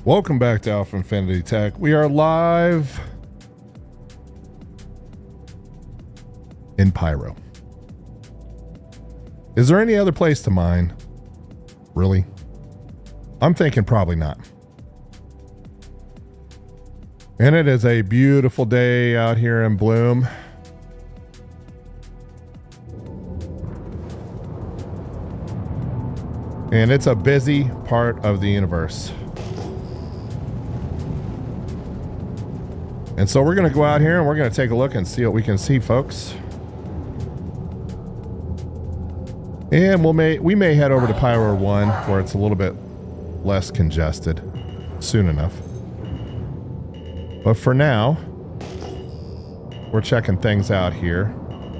Welcome back to AlphaInfinith Tech. We are live in Pyro. Is there any other place to mine? Really? I'm thinking probably not. And it is a beautiful day out here in Bloom. And it's a busy part of the universe. And so we're going to go out here and we're going to take a look and see what we can see, folks. And we may head over to Pyro 1 where it's a little bit less congested soon enough. But for now, we're checking things out here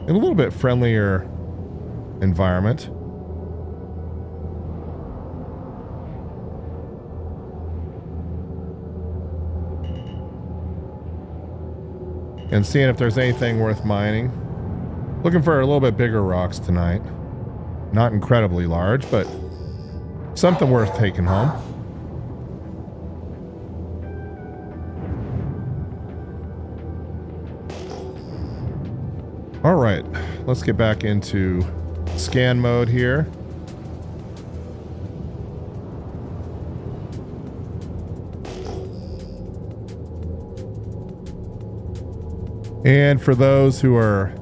in a little bit friendlier environment. And seeing if there's anything worth mining. Looking for a little bit bigger rocks tonight. Not incredibly large, but something worth taking home. All right, let's get back into scan mode here. And for those who are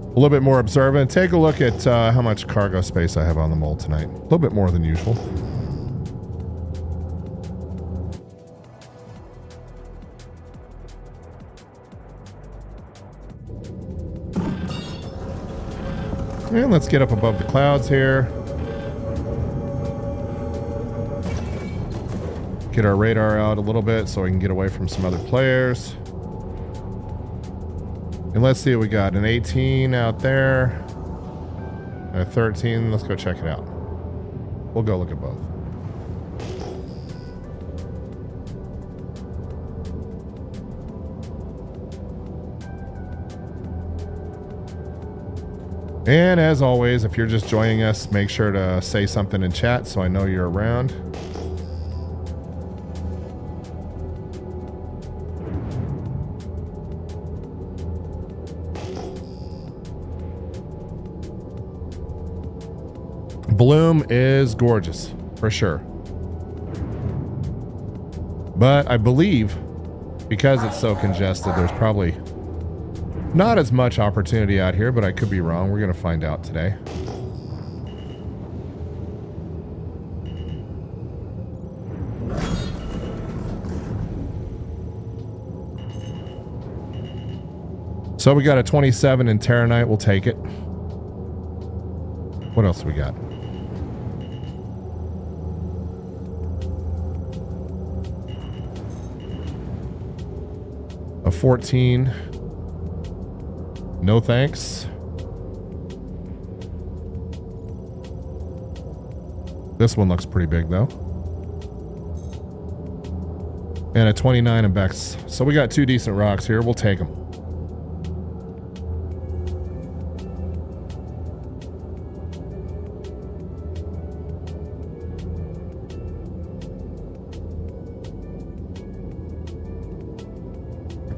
a little bit more observant, take a look at how much cargo space I have on the mole tonight. A little bit more than usual. And let's get up above the clouds here. Get our radar out a little bit so we can get away from some other players. And let's see what we got. An 18 out there. And a 13. Let's go check it out. We'll go look at both. And as always, if you're just joining us, make sure to say something in chat so I know you're around. Bloom is gorgeous, for sure. But I believe, because it's so congested, there's probably not as much opportunity out here, but I could be wrong. We're going to find out today. So we got a 27 in Terranite. We'll take it. What else we got? A 14. No thanks. This one looks pretty big though. And a 29 in Bex. So we got two decent rocks here. We'll take them.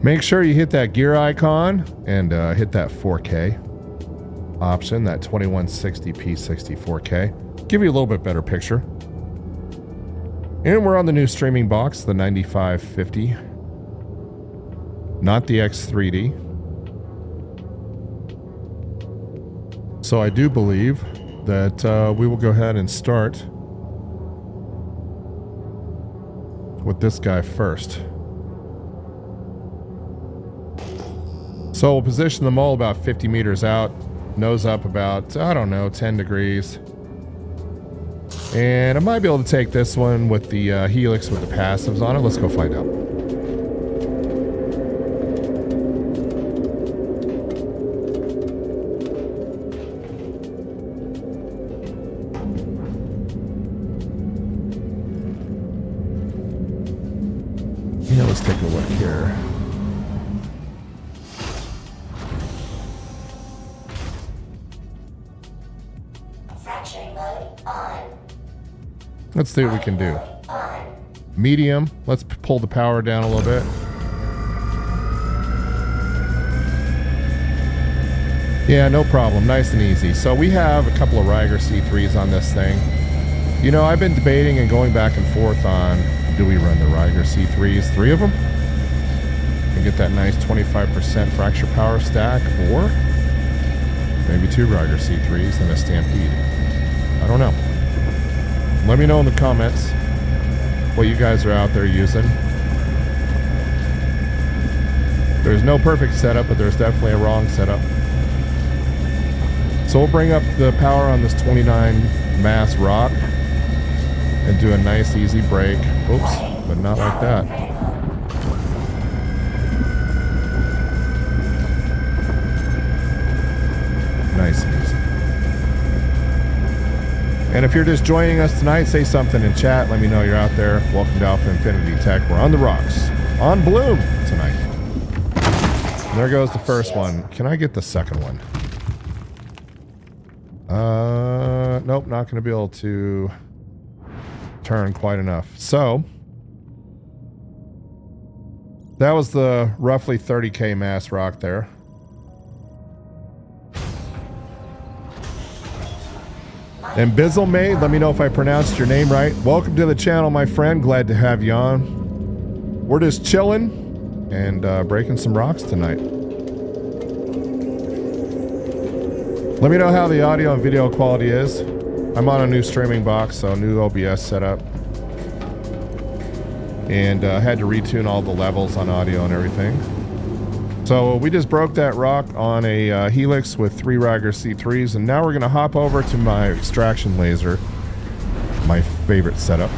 Make sure you hit that gear icon and hit that 4K option, that 2160p 64K. Give you a little bit better picture. And we're on the new streaming box, the 9550. Not the X3D. So I do believe that we will go ahead and start with this guy first. So we'll position the mole about 50 meters out, nose up about, I don't know, 10 degrees. And I might be able to take this one with the helix with the passives on it. Let's go find out. Yeah, let's take a look here. Fracturing mode on. Let's see what we can do. Medium. Let's pull the power down a little bit. Yeah, no problem. Nice and easy. So we have a couple of Riger C3s on this thing. You know, I've been debating and going back and forth on, do we run the Riger C3s, 3 of them? And get that nice 25% fracture power stack, or maybe 2 Riger C3s and a Stampede. I don't know. Let me know in the comments what you guys are out there using. There's no perfect setup, but there's definitely a wrong setup. So we'll bring up the power on this 29 mass rock and do a nice easy break. Oops, but not like that. Nice and easy. And if you're just joining us tonight, say something in chat. Let me know you're out there. Welcome to AlphaInfinith Tech. We're on the rocks. On Bloom tonight. And there goes the first one. Can I get the second one? Nope, not going to be able to turn quite enough. So, that was the roughly 30k mass rock there. And Bizzle Maid, let me know if I pronounced your name right. Welcome to the channel, my friend. Glad to have you on. We're just chilling and breaking some rocks tonight. Let me know how the audio and video quality is. I'm on a new streaming box, so new OBS setup. And had to retune all the levels on audio and everything. So we just broke that rock on a helix with 3 Riger C3s, and now we're going to hop over to my extraction laser, my favorite setup.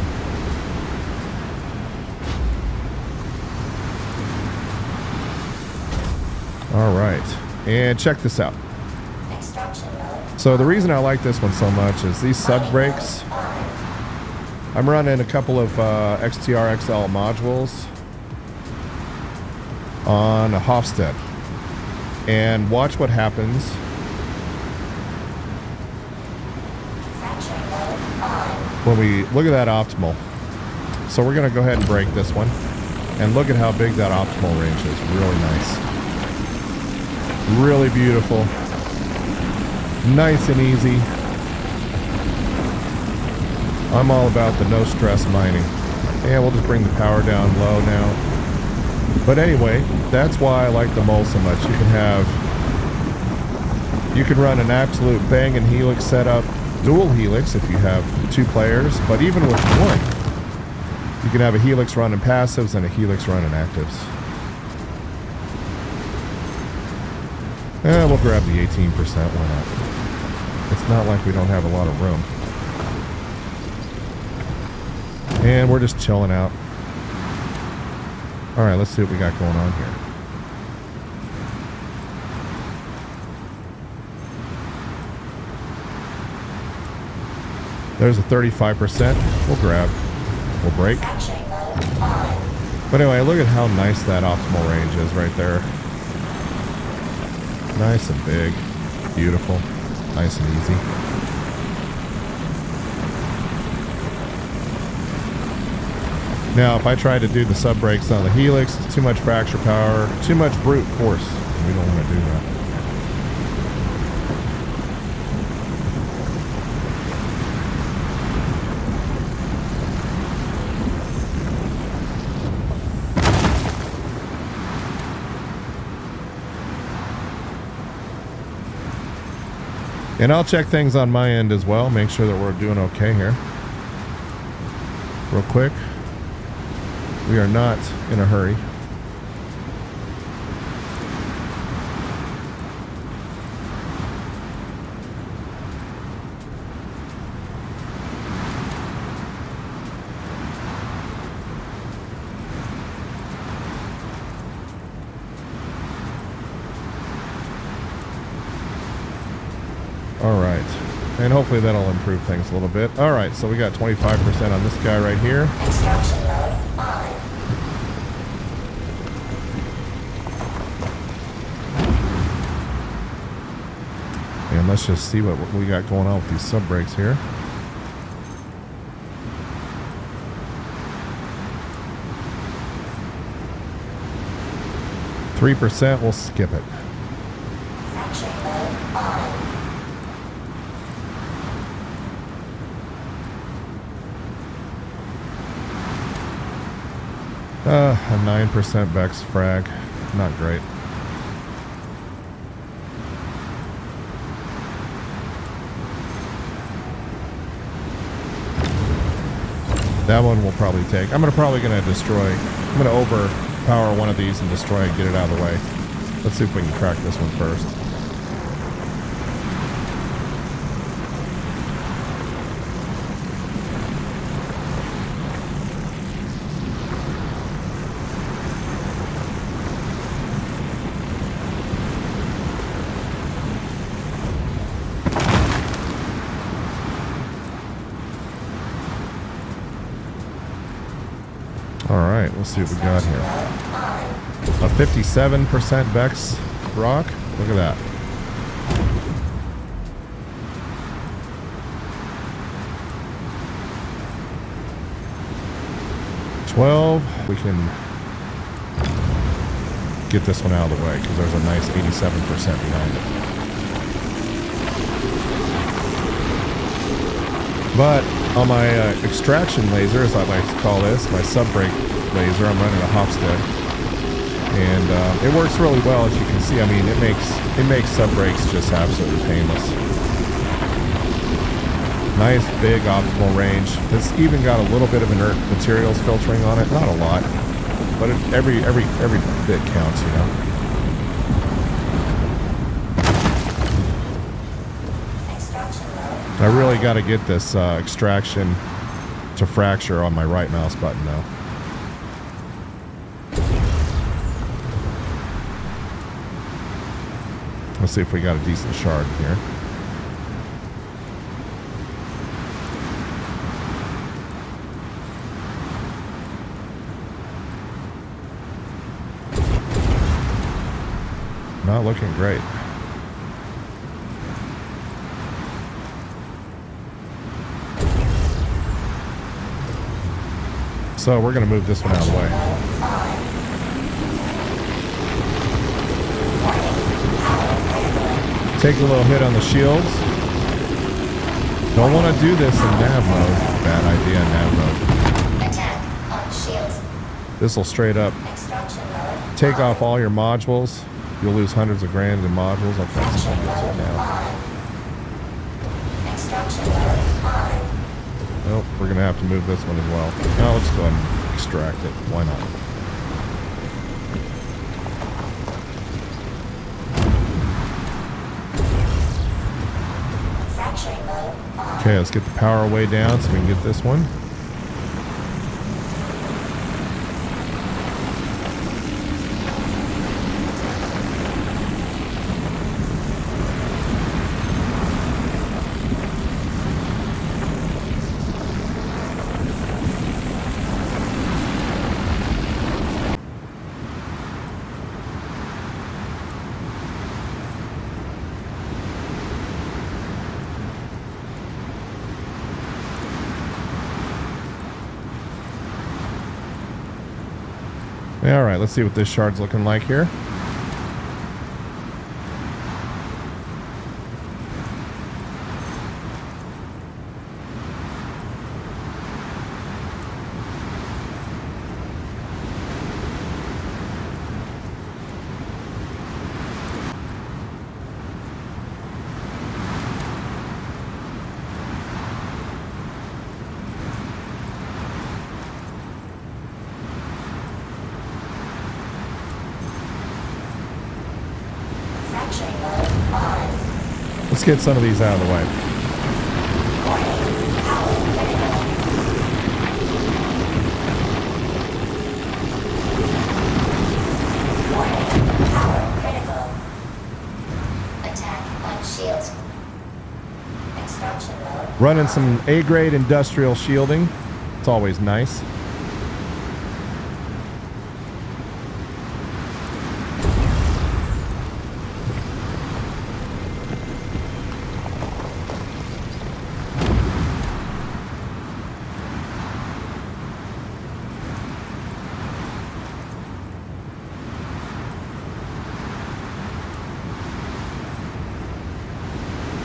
All right, and check this out. So the reason I like this one so much is these sub brakes. I'm running a couple of XTR XL modules on a Hofstede, and watch what happens when we look at that optimal. So we're going to go ahead and break this one, and look at how big that optimal range is. Really nice, really beautiful, nice and easy. I'm all about the no stress mining. And we'll just bring the power down low now. But anyway, that's why I like the Mole so much. You can run an absolute banging helix setup, dual helix if you have 2 players, but even with 1, you can have a helix running passives and a helix running actives. We'll grab the 18%, why not? It's not like we don't have a lot of room. And we're just chilling out. Alright, let's see what we got going on here. There's a 35%. We'll grab. We'll break. But anyway, look at how nice that optimal range is right there. Nice and big. Beautiful. Nice and easy. Now, if I try to do the sub brakes on the helix, it's too much fracture power, too much brute force. We don't want to do that. And I'll check things on my end as well, make sure that we're doing okay here. Real quick. We are not in a hurry. All right. And hopefully that'll improve things a little bit. All right, so we got 25% on this guy right here. Construction mode on. And let's just see what we got going on with these sub brakes here. 3%, we'll skip it. Fracturing mode on. A 9% Vex frag. Not great. That one will probably take. I'm probably gonna destroy. I'm gonna overpower one of these and destroy and get it out of the way. Let's see if we can crack this one first. Alright, let's see what we got here. A 57% Vex rock. Look at that. We can get this one out of the way because there's a nice 87% behind it. But on my extraction laser, as I like to call this, my sub-brake laser, I'm running a Hofstede, and it works really well, as you can see. I mean, it makes sub-brakes just absolutely painless. Nice big optimal range. It's even got a little bit of inert materials filtering on it, not a lot, but every bit counts, you know. I really got to get this extraction to fracture on my right mouse button though. Let's see if we got a decent shard here. Not looking great. So we're going to move this one out of the way. Take a little hit on the shields. Don't want to do this in nav mode. Bad idea in nav mode. Attack on shields. This will straight up take off all your modules. You'll lose hundreds of grand in modules. I'll try to see this now. Extraction mode on. Nope, we're going to have to move this one as well. Now let's go ahead and extract it. Why not? Fracturing mode on. Okay, let's get the power way down so we can get this one. All right, let's see what this shard's looking like here. Fracturing mode on. Let's get some of these out of the way. Power critical. Attack on shields. Extraction mode. Running some A-grade industrial shielding. It's always nice.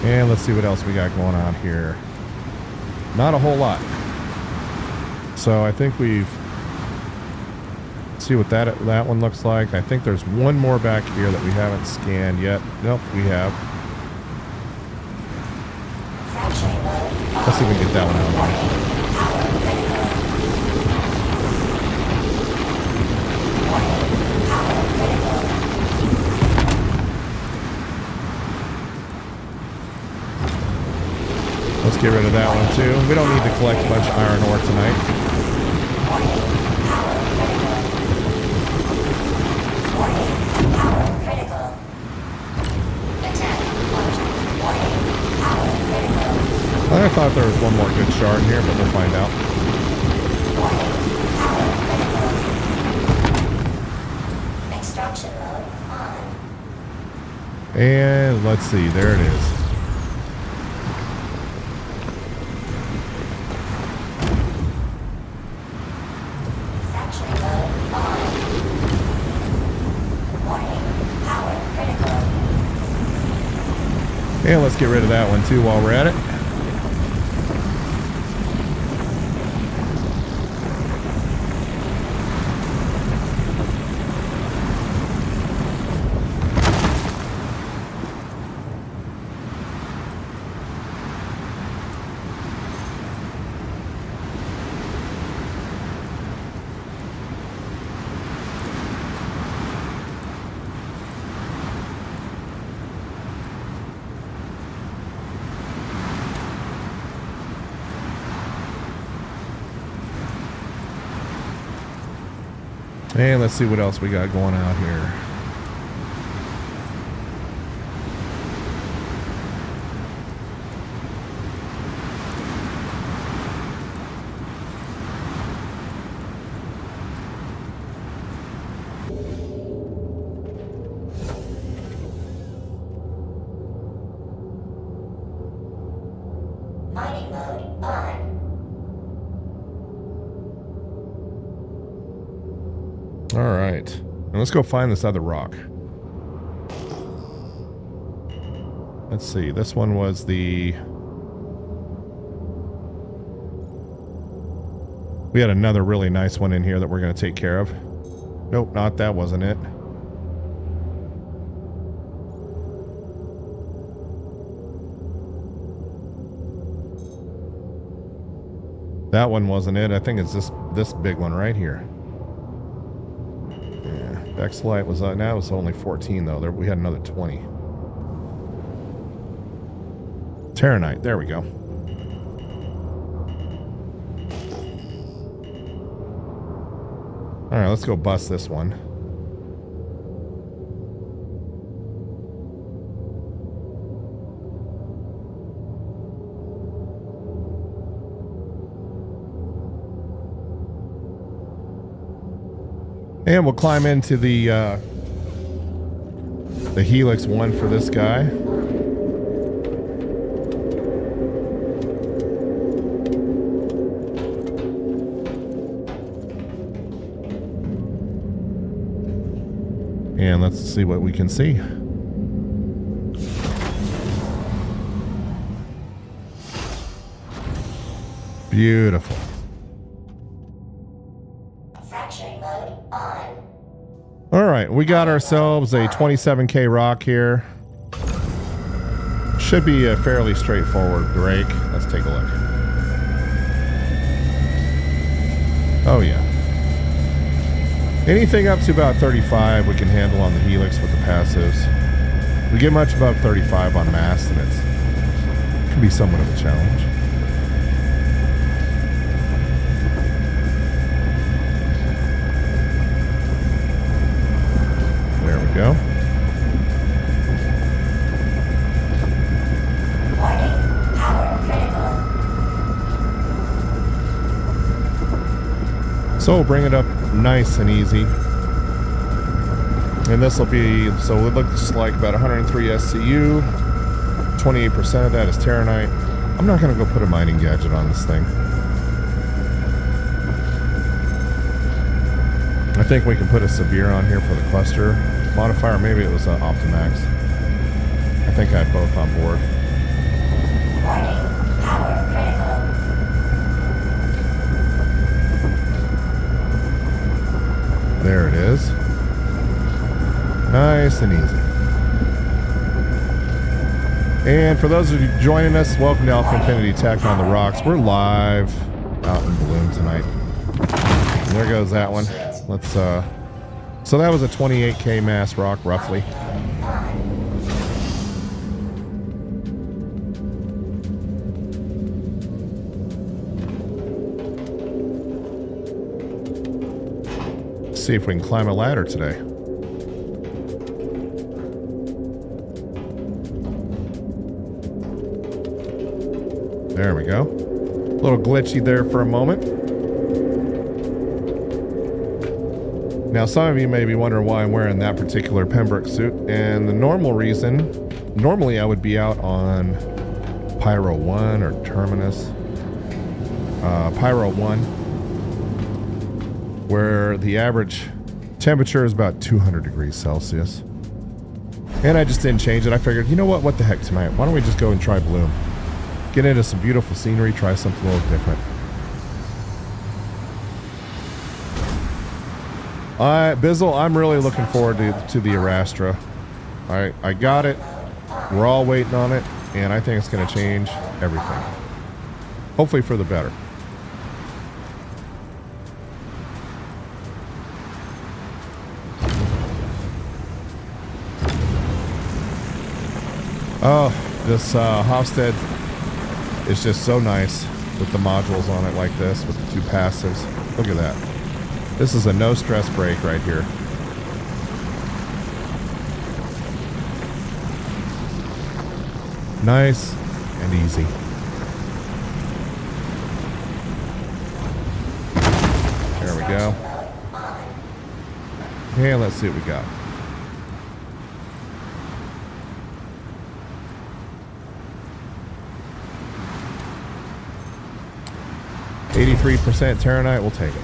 And let's see what else we got going on here. Not a whole lot. So I think we've... see what that one looks like. I think there's one more back here that we haven't scanned yet. Nope, we have. Let's see if we can get that one out of the way. Let's get rid of that one too. We don't need to collect a bunch of iron ore tonight. I thought there was one more good shard in here, but we'll find out. Extraction mode on. And let's see, there it is. Factory mode on. Warning, power critical. And let's get rid of that one too while we're at it. And let's see what else we got going out here. Mining mode on. All right. And let's go find this other rock. Let's see. This one was the... we had another really nice one in here that we're going to take care of. Nope, not that wasn't it. That one wasn't it. I think it's this big one right here. X-Lite was now it's only 14 though. We had another 20. Terranite, there we go. All right, let's go bust this one. And we'll climb into the Helix 1 for this guy. And let's see what we can see. Beautiful. Fracturing mode on. All right, we got ourselves a 27K rock here. Should be a fairly straightforward break. Let's take a look. Oh yeah. Anything up to about 35 we can handle on the Helix with the passives. We get much above 35 on mass and it can be somewhat of a challenge. There we go. Warning, power critical. So we'll bring it up nice and easy. And this will be, so it looks like about 103 SCU. 28% of that is Terranite. I'm not going to go put a mining gadget on this thing. I think we can put a Sabir on here for the cluster modifier. Maybe it was an Optimax. I think I had both on board. Nice and easy. And for those of you joining us, welcome to AlphaInfinith Tech on the Rocks. We're live out in Bloom tonight. And there goes that one. Let's so that was a 28k mass rock roughly. Let's see if we can climb a ladder today. There we go. A little glitchy there for a moment. Now, some of you may be wondering why I'm wearing that particular Pembroke suit. And the normal reason, normally I would be out on Pyro 1 or Terminus. Pyro 1, where the average temperature is about 200 degrees Celsius. And I just didn't change it. I figured, you know what the heck tonight? Why don't we just go and try Bloom? Get into some beautiful scenery, try something a little different. Bizzle, I'm really looking forward to the Arastra. I got it. We're all waiting on it, and I think it's going to change everything. Hopefully for the better. Oh, this Hofstede is just so nice with the modules on it like this, with the two passives. Look at that. This is a no stress brake right here. Nice and easy. There we go. And let's see what we got. %, Terranite, we'll take it.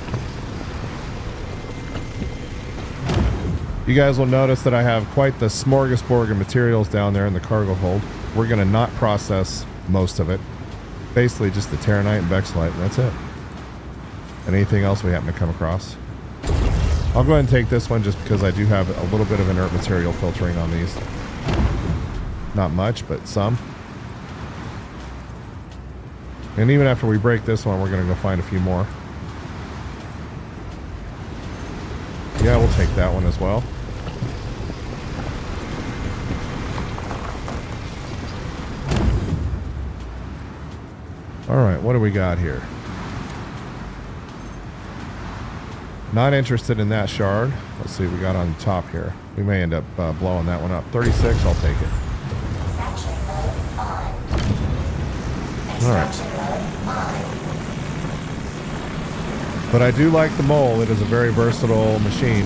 You guys will notice that I have quite the smorgasbord of materials down there in the cargo hold. We're going to not process most of it. Basically just the Terranite and Bexlite, and that's it. And anything else we happen to come across. I'll go ahead and take this one just because I do have a little bit of inert material filtering on these. Not much, but some. And even after we break this one, we're going to go find a few more. Yeah, we'll take that one as well. Alright, what do we got here? Not interested in that shard. Let's see what we got on the top here. We may end up blowing that one up. 36, I'll take it. Alright. But I do like the Mole. It is a very versatile machine.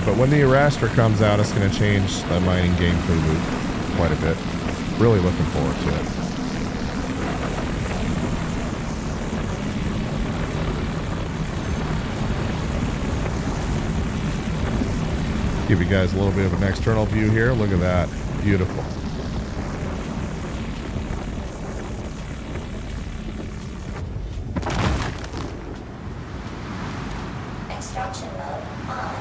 But when the Arastra comes out, it's going to change the mining game for loot quite a bit. Really looking forward to it. Give you guys a little bit of an external view here. Look at that. Beautiful. Extraction mode on.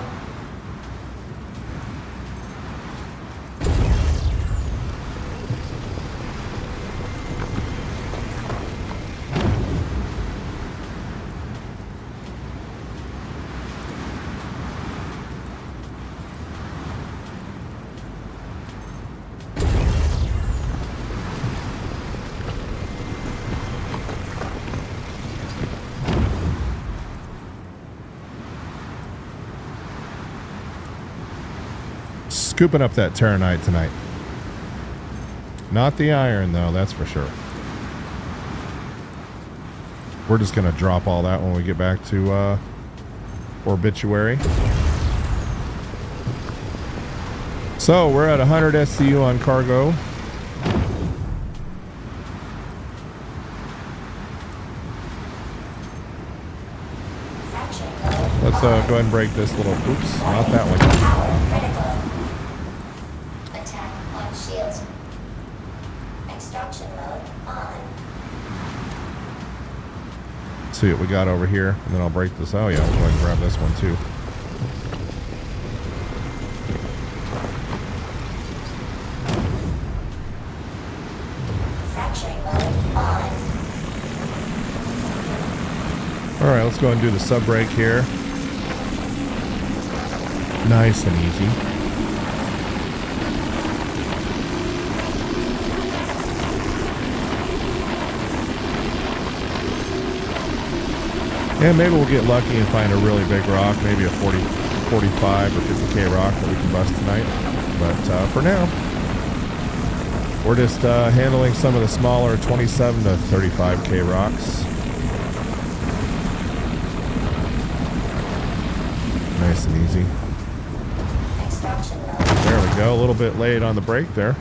Scooping up that Terranite tonight. Not the iron, though, that's for sure. We're just going to drop all that when we get back to Obituary. So, we're at 100 SCU on cargo. Let's go ahead and break this little... Oops, not that one. See what we got over here, and then I'll break this. Oh yeah, we'll go ahead and grab this one too. All right, let's go and do the sub break here. Nice and easy. And maybe we'll get lucky and find a really big rock, maybe a 40, 45 or 50K rock that we can bust tonight. But for now, we're just handling some of the smaller 27 to 35K rocks. Nice and easy. There we go. A little bit late on the break there.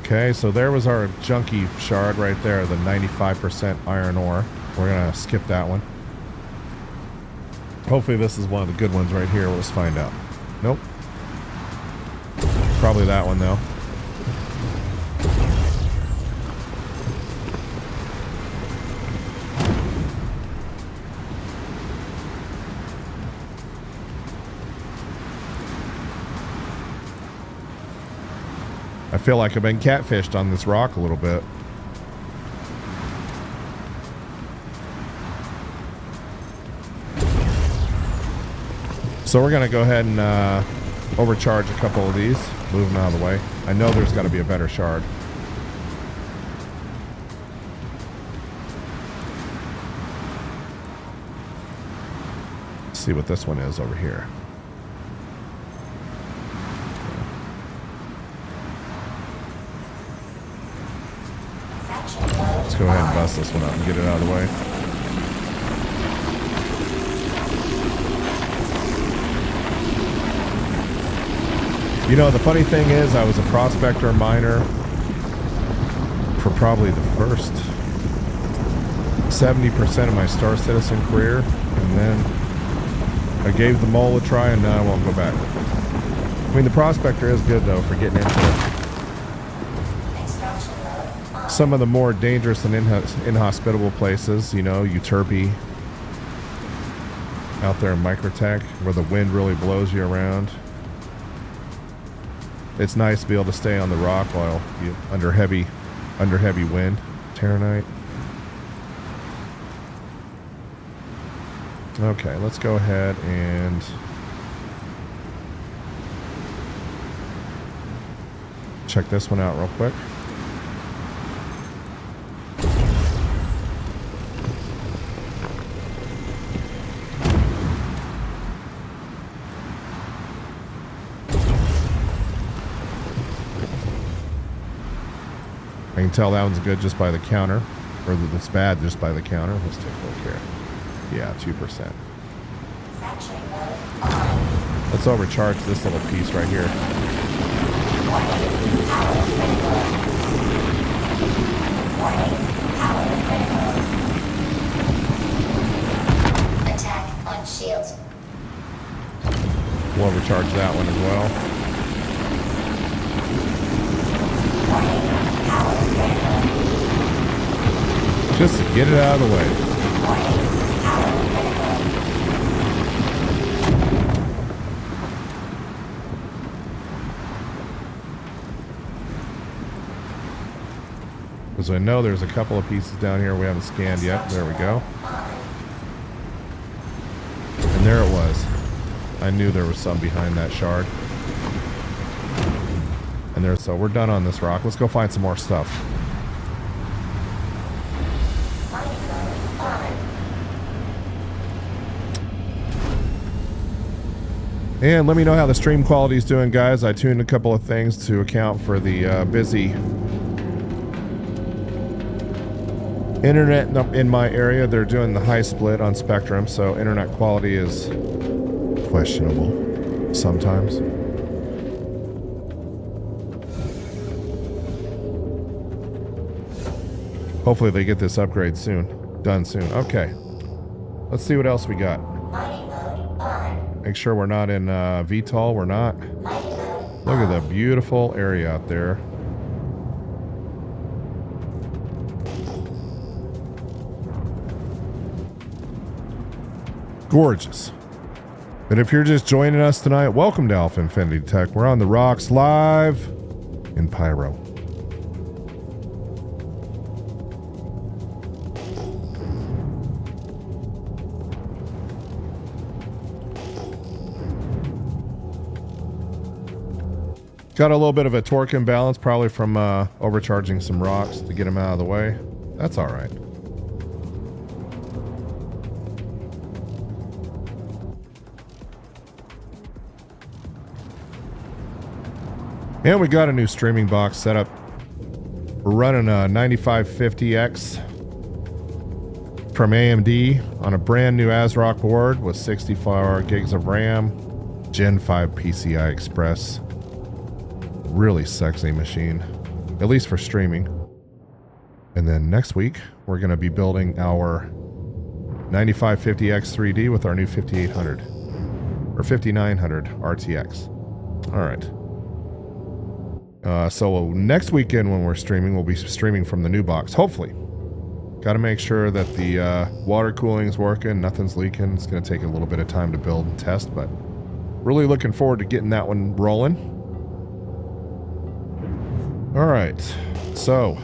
Okay, so there was our junky shard right there, the 95% iron ore. We're going to skip that one. Hopefully this is one of the good ones right here. Let's find out. Nope. Probably that one though. I feel like I've been catfished on this rock a little bit. So we're going to go ahead and overcharge a couple of these, move them out of the way. I know there's got to be a better shard. Let's see what this one is over here. Let's go ahead and bust this one up and get it out of the way. You know, the funny thing is, I was a prospector miner for probably the first 70% of my Star Citizen career, and then I gave the mole a try, and now I won't go back. I mean, the prospector is good, though, for getting into it. Some of the more dangerous and inhospitable places, you know, Euterpe, out there in Microtech, where the wind really blows you around. It's nice to be able to stay on the rock while you under heavy wind. Terranite. Okay, let's go ahead and check this one out real quick. I can tell that one's good just by the counter, or that it's bad just by the counter. Let's take a look here. Yeah, 2%. Let's overcharge this little piece right here. Attack on shields. We'll overcharge that one as well. Just to get it out of the way. Because I know there's a couple of pieces down here we haven't scanned yet. There we go. And there it was. I knew there was some behind that shard. And there, so we're done on this rock. Let's go find some more stuff. And let me know how the stream quality is doing, guys. I tuned a couple of things to account for the busy internet in my area. They're doing the high split on Spectrum, so internet quality is questionable sometimes. Hopefully they get this upgrade soon. Done soon. Okay. Let's see what else we got. Make sure we're not in VTOL. We're not. Look at the beautiful area out there. Gorgeous. And if you're just joining us tonight, welcome to AlphaInfinith Tech. We're on the rocks live in Pyro. Got a little bit of a torque imbalance, probably from overcharging some rocks to get them out of the way. That's all right. And we got a new streaming box set up. We're running a 9550X from AMD on a brand new ASRock board with 64 gigs of RAM, Gen 5 PCI Express. Really sexy machine, at least for streaming. And then next week, we're going to be building our 9550X 3D with our new 5800 or 5900 RTX. All right. So next weekend when we're streaming, we'll be streaming from the new box, hopefully. Got to make sure that the water cooling is working, nothing's leaking. It's going to take a little bit of time to build and test, but really looking forward to getting that one rolling. All right, so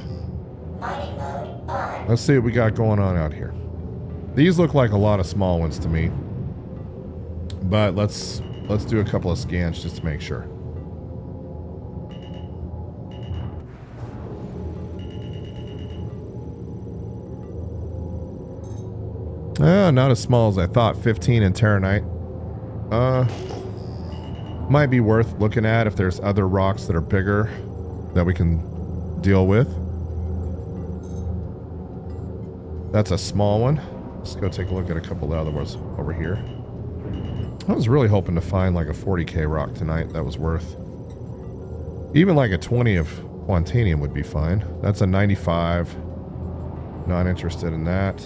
let's see what we got going on out here. These look like a lot of small ones to me, but let's do a couple of scans just to make sure. Not as small as I thought. 15 in Terranite. Might be worth looking at if there's other rocks that are bigger that we can deal with. That's a small one. Let's go take a look at a couple of other ones over here. I was really hoping to find like a 40k rock tonight that was worth. Even like a 20 of Quantanium would be fine. That's a 95. Not interested in that.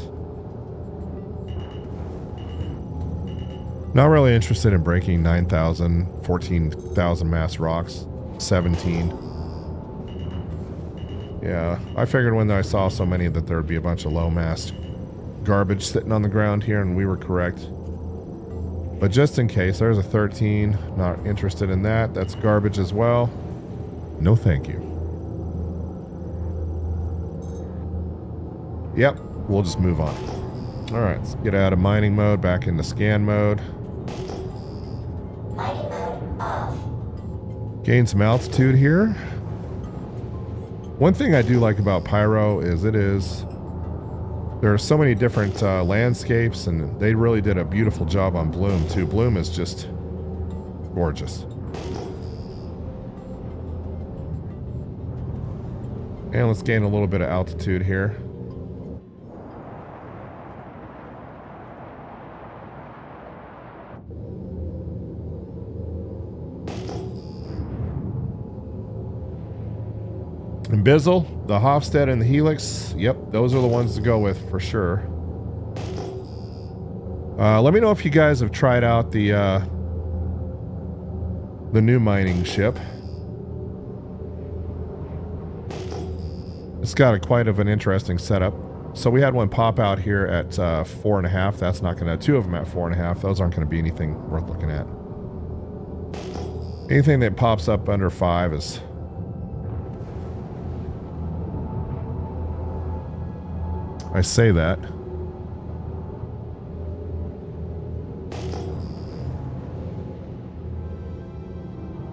Not really interested in breaking 9,000, 14,000 mass rocks. 17. Yeah, I figured when I saw so many that there would be a bunch of low mass garbage sitting on the ground here, and we were correct. But just in case, there's a 13. Not interested in that. That's garbage as well. No thank you. Yep, we'll just move on. All right, let's get out of mining mode, back into scan mode. Mining mode off. Gain some altitude here. One thing I do like about Pyro is there are so many different landscapes, and they really did a beautiful job on Bloom too. Bloom is just gorgeous. And let's gain a little bit of altitude here. And Bizzle, the Hofstad, and the Helix. Yep, those are the ones to go with for sure. Let me know if you guys have tried out the new mining ship. It's got quite of an interesting setup. So we had one pop out here at 4.5. That's not going to... Two of them at 4.5. Those aren't going to be anything worth looking at. Anything that pops up under 5 is... I say that.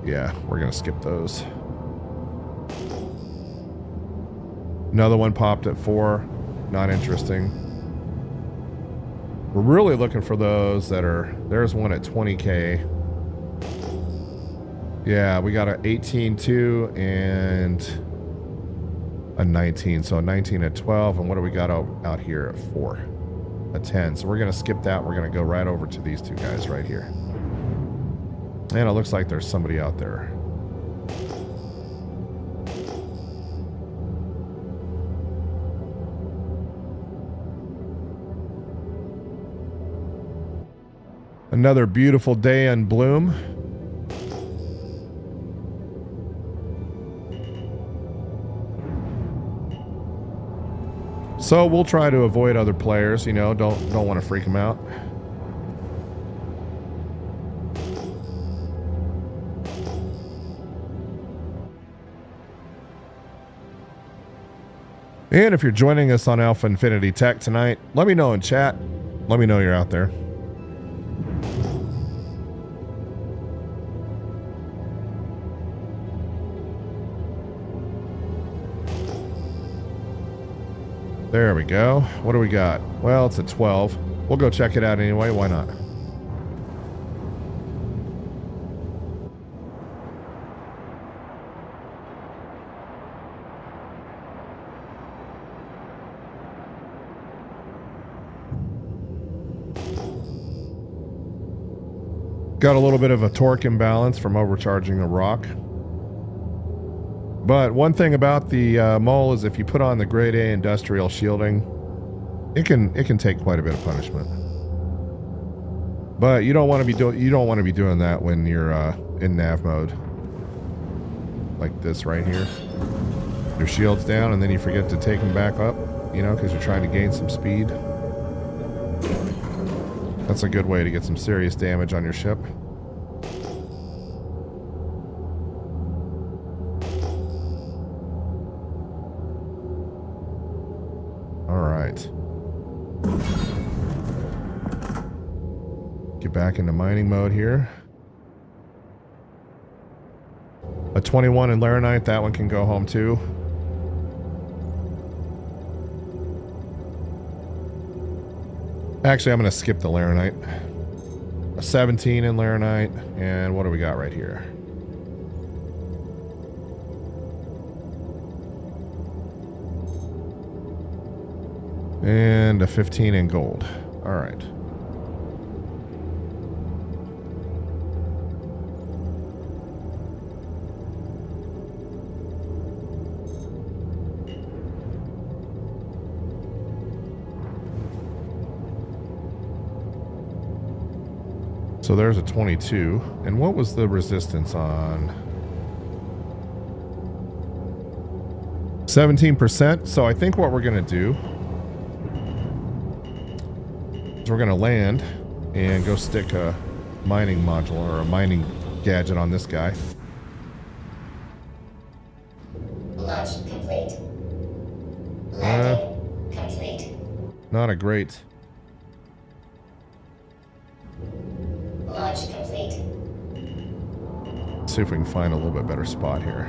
Yeah, we're going to skip those. Another one popped at 4. Not interesting. We're really looking for those that are... There's one at 20k. Yeah, we got an 18.2 and... a 19, so a 19 at 12, and what do we got out here at 4? A 10. So we're going to skip that. We're going to go right over to these two guys right here. And it looks like there's somebody out there. Another beautiful day in Bloom. So we'll try to avoid other players, you know, don't want to freak them out. And if you're joining us on AlphaInfinith Tech tonight, let me know in chat. Let me know you're out there. There we go. What do we got? Well, it's at 12. We'll go check it out anyway. Why not? Got a little bit of a torque imbalance from overcharging the rock. But one thing about the mole is if you put on the grade A industrial shielding, it can take quite a bit of punishment. But you don't want to be doing that when you're in nav mode, like this right here. Your shield's down, and then you forget to take them back up, you know, because you're trying to gain some speed. That's a good way to get some serious damage on your ship. Get back into mining mode here. A 21 in Laranite, that one can go home too. Actually, I'm going to skip the Laranite. A 17 in Laranite, and what do we got right here? And a 15 in gold. All right. So there's a 22. And what was the resistance on? 17%. So I think what we're going to do is we're going to land and go stick a mining module or a mining gadget on this guy. Launch complete. Landing complete. Not a great... Launch complete. Let's see if we can find a little bit better spot here.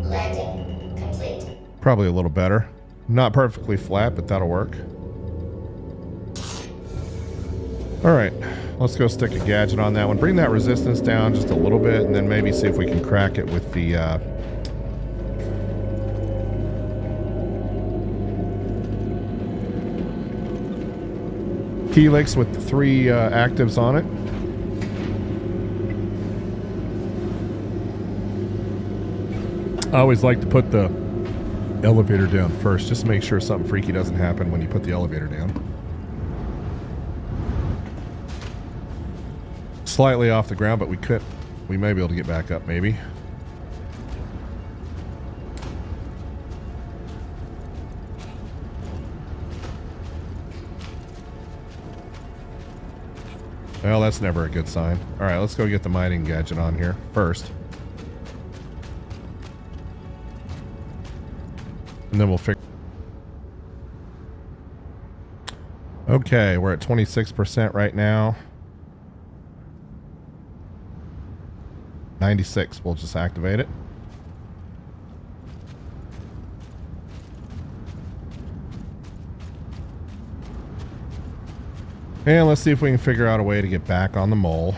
Landing complete. Probably a little better. Not perfectly flat, but that'll work. Alright, let's go stick a gadget on that one. Bring that resistance down just a little bit, and then maybe see if we can crack it with the... helix with the 3 actives on it. I always like to put the elevator down first, just to make sure something freaky doesn't happen when you put the elevator down. Slightly off the ground, but we may be able to get back up, maybe. Well, that's never a good sign. All right, let's go get the mining gadget on here first. And then we'll figure... Okay, we're at 26% right now. 96, we'll just activate it. And let's see if we can figure out a way to get back on the mole.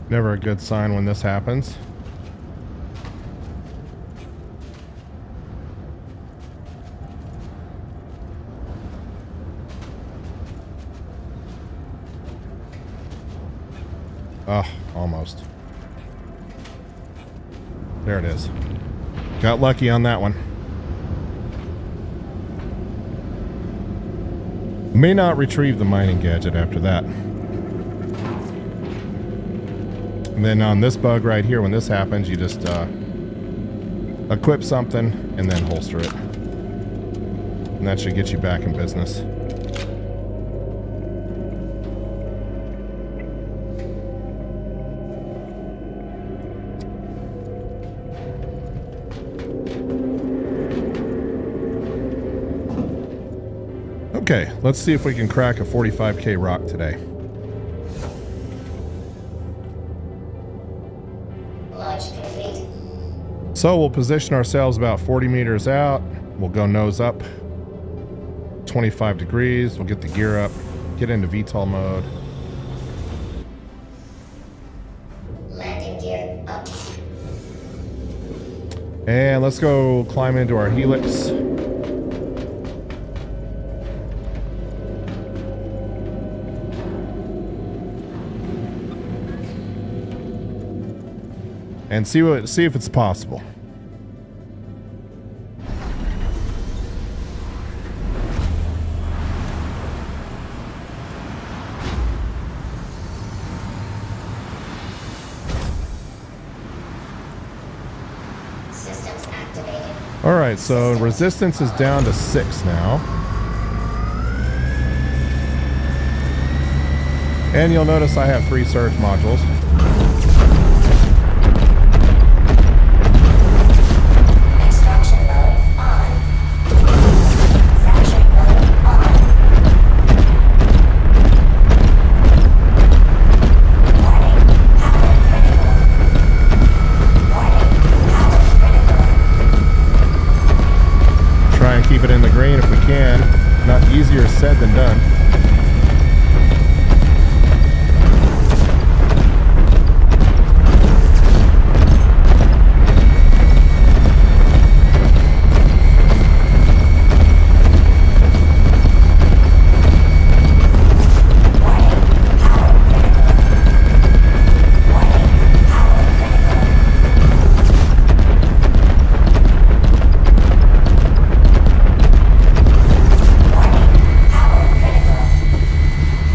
Never a good sign when this happens. Oh, almost. There it is. Got lucky on that one. May not retrieve the mining gadget after that. And then on this bug right here, when this happens, you just equip something and then holster it. And that should get you back in business. Okay, let's see if we can crack a 45k rock today. Launch complete. So we'll position ourselves about 40 meters out. We'll go nose up. 25 degrees. We'll get the gear up. Get into VTOL mode. Landing gear up. And let's go climb into our helix. And see if it's possible. Systems activated. All right, so resistance is down to 6 now. And you'll notice I have 3 surge modules. Extraction mode on. Fracturing mode on. Warning, power critical. Warning, power critical. Try and keep it in the green if we can. Not easier said than done.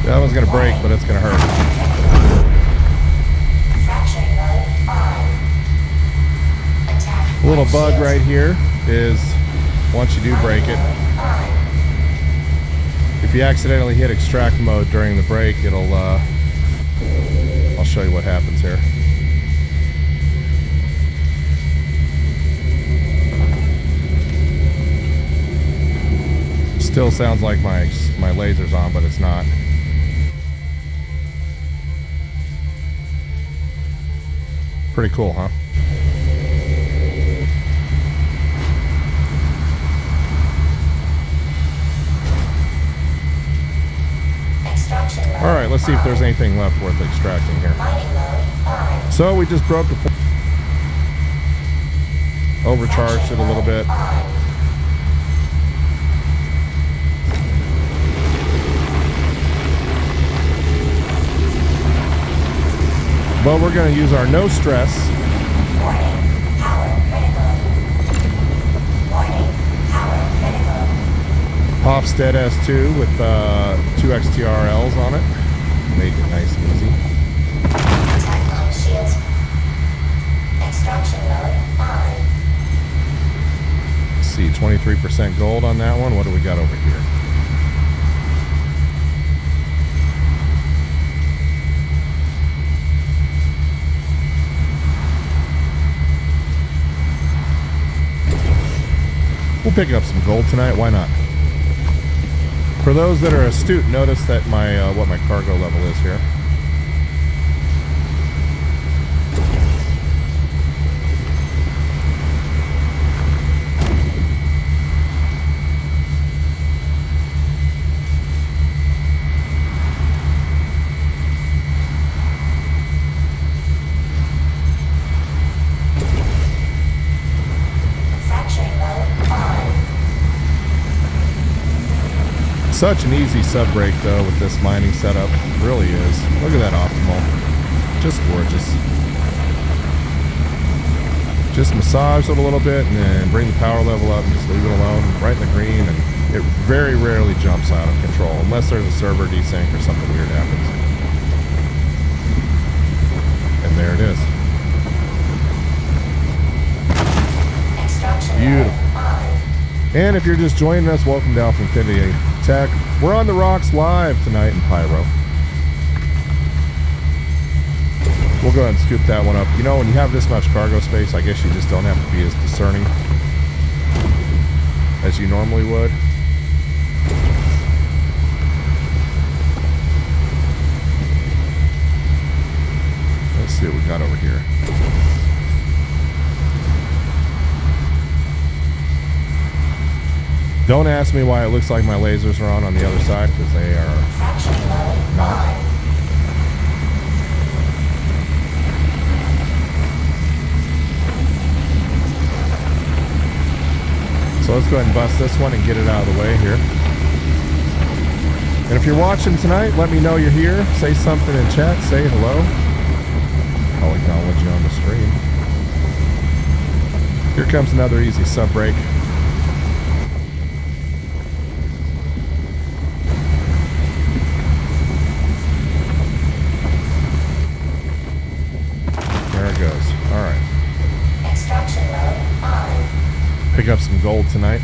That one's gonna break, but it's gonna hurt. Fracturing mode on. Attack. A little bug right here is once you do break it, On. if you accidentally hit extract mode during the break, it'll I'll show you what happens here. Still sounds like my laser's on, but it's not. Pretty cool, huh? Extraction mode. All right, let's see if there's anything left worth extracting here. Mining mode on. So we just broke the overcharged it a little bit. But we're going to use our no stress. Warning, power critical. Warning, power critical. Hofstede S2 with 2 XTRLs on it. Make it nice and easy. Attack on shields. Extraction mode on. Let's see, 23% gold on that one. What do we got over here? We'll pick up some gold tonight. Why not? For those that are astute, notice that my what my cargo level is here. Fracturing mode on. Such an easy sub break though with this mining setup. It really is. Look at that optimal. Just gorgeous. Just massage it a little bit and then bring the power level up and just leave it alone right in the green, and it very rarely jumps out of control unless there's a server desync or something weird happens. And there it is. Extraction Beautiful. mode on. And if you're just joining us, welcome to AlphaInfinith Tech. We're on the rocks live tonight in Pyro. We'll go ahead and scoop that one up. You know, when you have this much cargo space, I guess you just don't have to be as discerning as you normally would. Let's see what we got over here. Don't ask me why it looks like my lasers are on the other side, because they are not. So let's go ahead and bust this one and get it out of the way here. And if you're watching tonight, let me know you're here. Say something in chat. Say hello. I'll acknowledge you on the stream. Here comes another easy sub break. There it goes. All right. Extraction mode on. Pick up some gold tonight.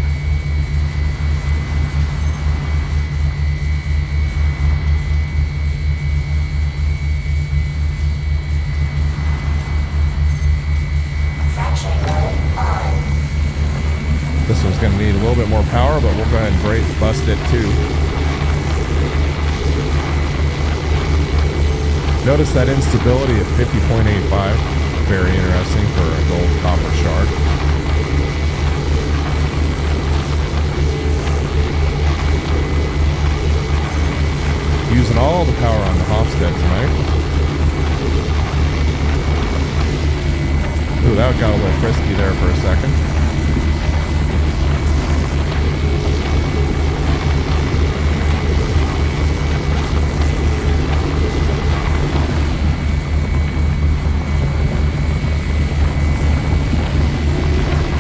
Fracturing mode on. This one's going to need a little bit more power, but we'll go ahead and bust it too. Notice that instability at 50.85. Very interesting for a gold copper shard. Using all the power on the Hofstad tonight. Ooh, that got a little frisky there for a second.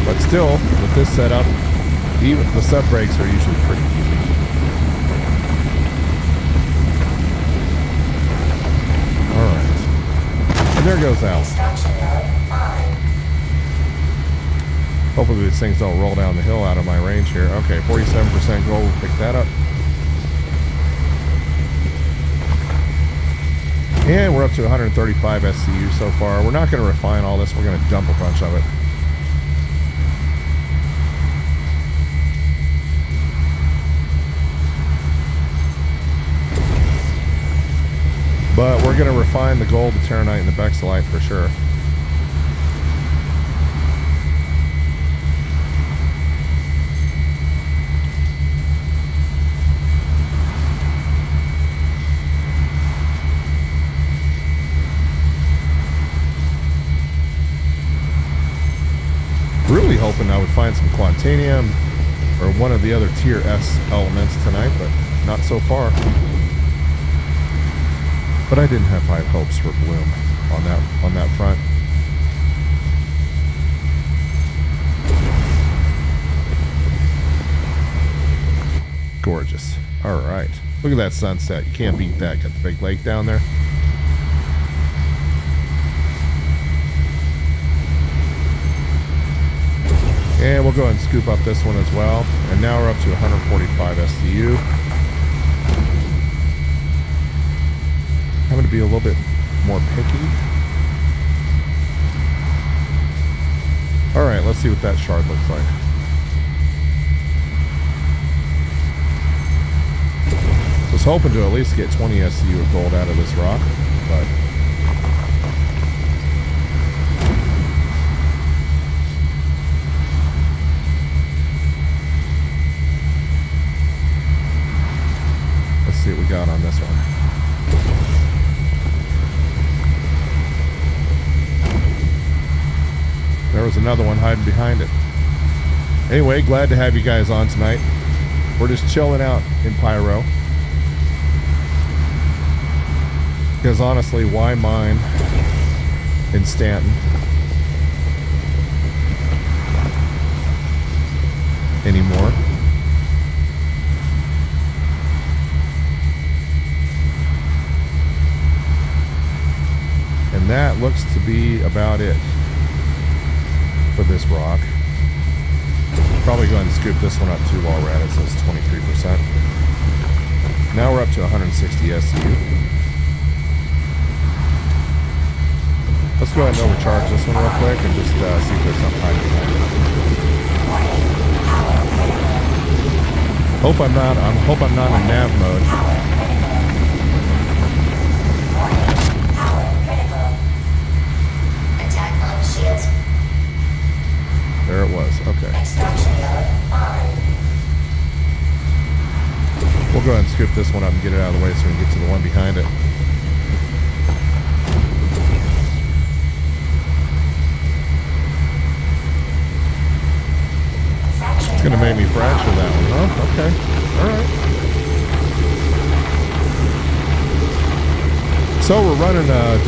But still, with this setup, even the sub breaks are usually pretty easy. Alright. And there goes Al. Extraction mode on. Hopefully these things don't roll down the hill out of my range here. Okay, 47% gold. We'll pick that up. And we're up to 135 SCU so far. We're not going to refine all this. We're going to dump a bunch of it. But we're going to refine the gold, the Terranite, and the Bexelite for sure. Really hoping I would find some Quantanium or one of the other tier S elements tonight, but not so far. But I didn't have high hopes for Bloom on that front. Gorgeous. All right. Look at that sunset. You can't beat that. Got the big lake down there. And we'll go ahead and scoop up this one as well. And now we're up to 145 SCU. Having to be a little bit more picky. Alright, let's see what that shard looks like. Was hoping to at least get 20 SCU of gold out of this rock, but let's see what we got on this one. There was another one hiding behind it. Anyway, glad to have you guys on tonight. We're just chilling out in Pyro. Because honestly, why mine in Stanton? Anymore. And that looks to be about it for this rock. Probably go ahead and scoop this one up too while we're at it. It says 23%. Now we're up to 160 SCU. Let's go ahead and overcharge this one real quick and just see if there's something hiding behind it. Hope I'm not in nav mode. There it was. Okay. We'll go ahead and scoop this one up and get it out of the way so we can get to the one behind it. It's going to make me fracture that one, huh? Okay. Alright. So we're running a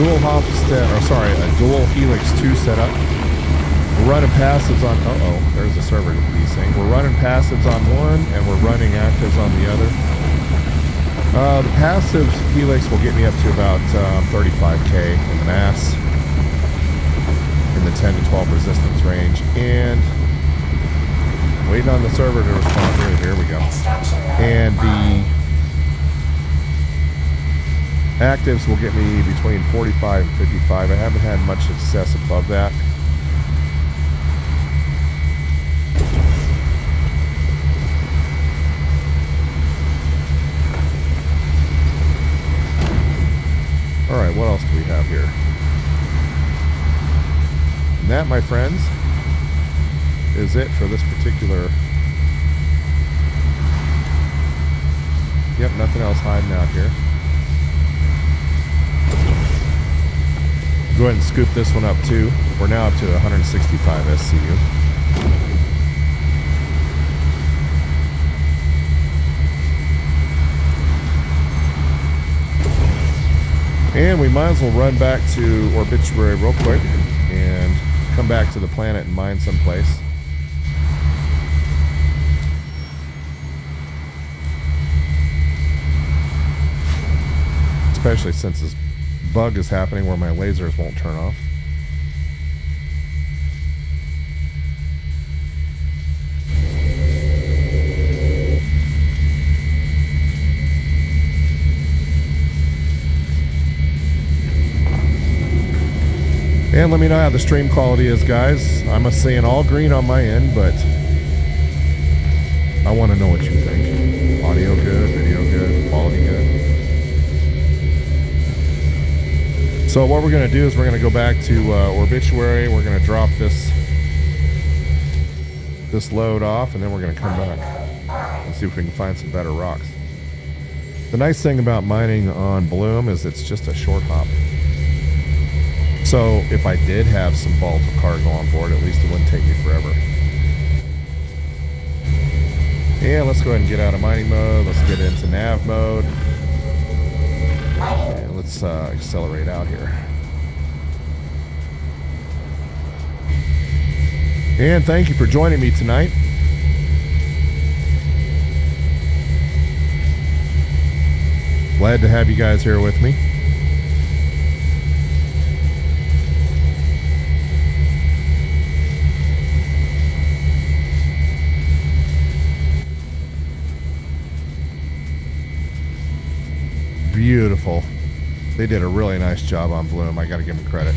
dual Helix 2 setup. We're running passives on, there's a server desync. We're running passives on one and we're running actives on the other. The passive Helix will get me up to about 35k in mass in the 10 to 12 resistance range, and waiting on the server to respond. Here we go. And the actives will get me between 45 and 55. I haven't had much success above that. Alright, what else do we have here? And that, my friends, is it for this particular... Yep, nothing else hiding out here. Go ahead and scoop this one up too. We're now up to 165 SCU. And we might as well run back to Obituary real quick and come back to the planet and mine someplace. Especially since this bug is happening where my lasers won't turn off. And let me know how the stream quality is, guys. I'm seeing all green on my end, but I want to know what you think. Audio good, video good, quality good. So what we're going to do is we're going to go back to Obituary. We're going to drop this load off, and then we're going to come back and see if we can find some better rocks. The nice thing about mining on Bloom is it's just a short hop. So if I did have some volatile cargo on board, at least it wouldn't take me forever. And let's go ahead and get out of mining mode. Let's get into nav mode. And let's accelerate out here. And thank you for joining me tonight. Glad to have you guys here with me. Beautiful. They did a really nice job on Bloom. I got to give them credit.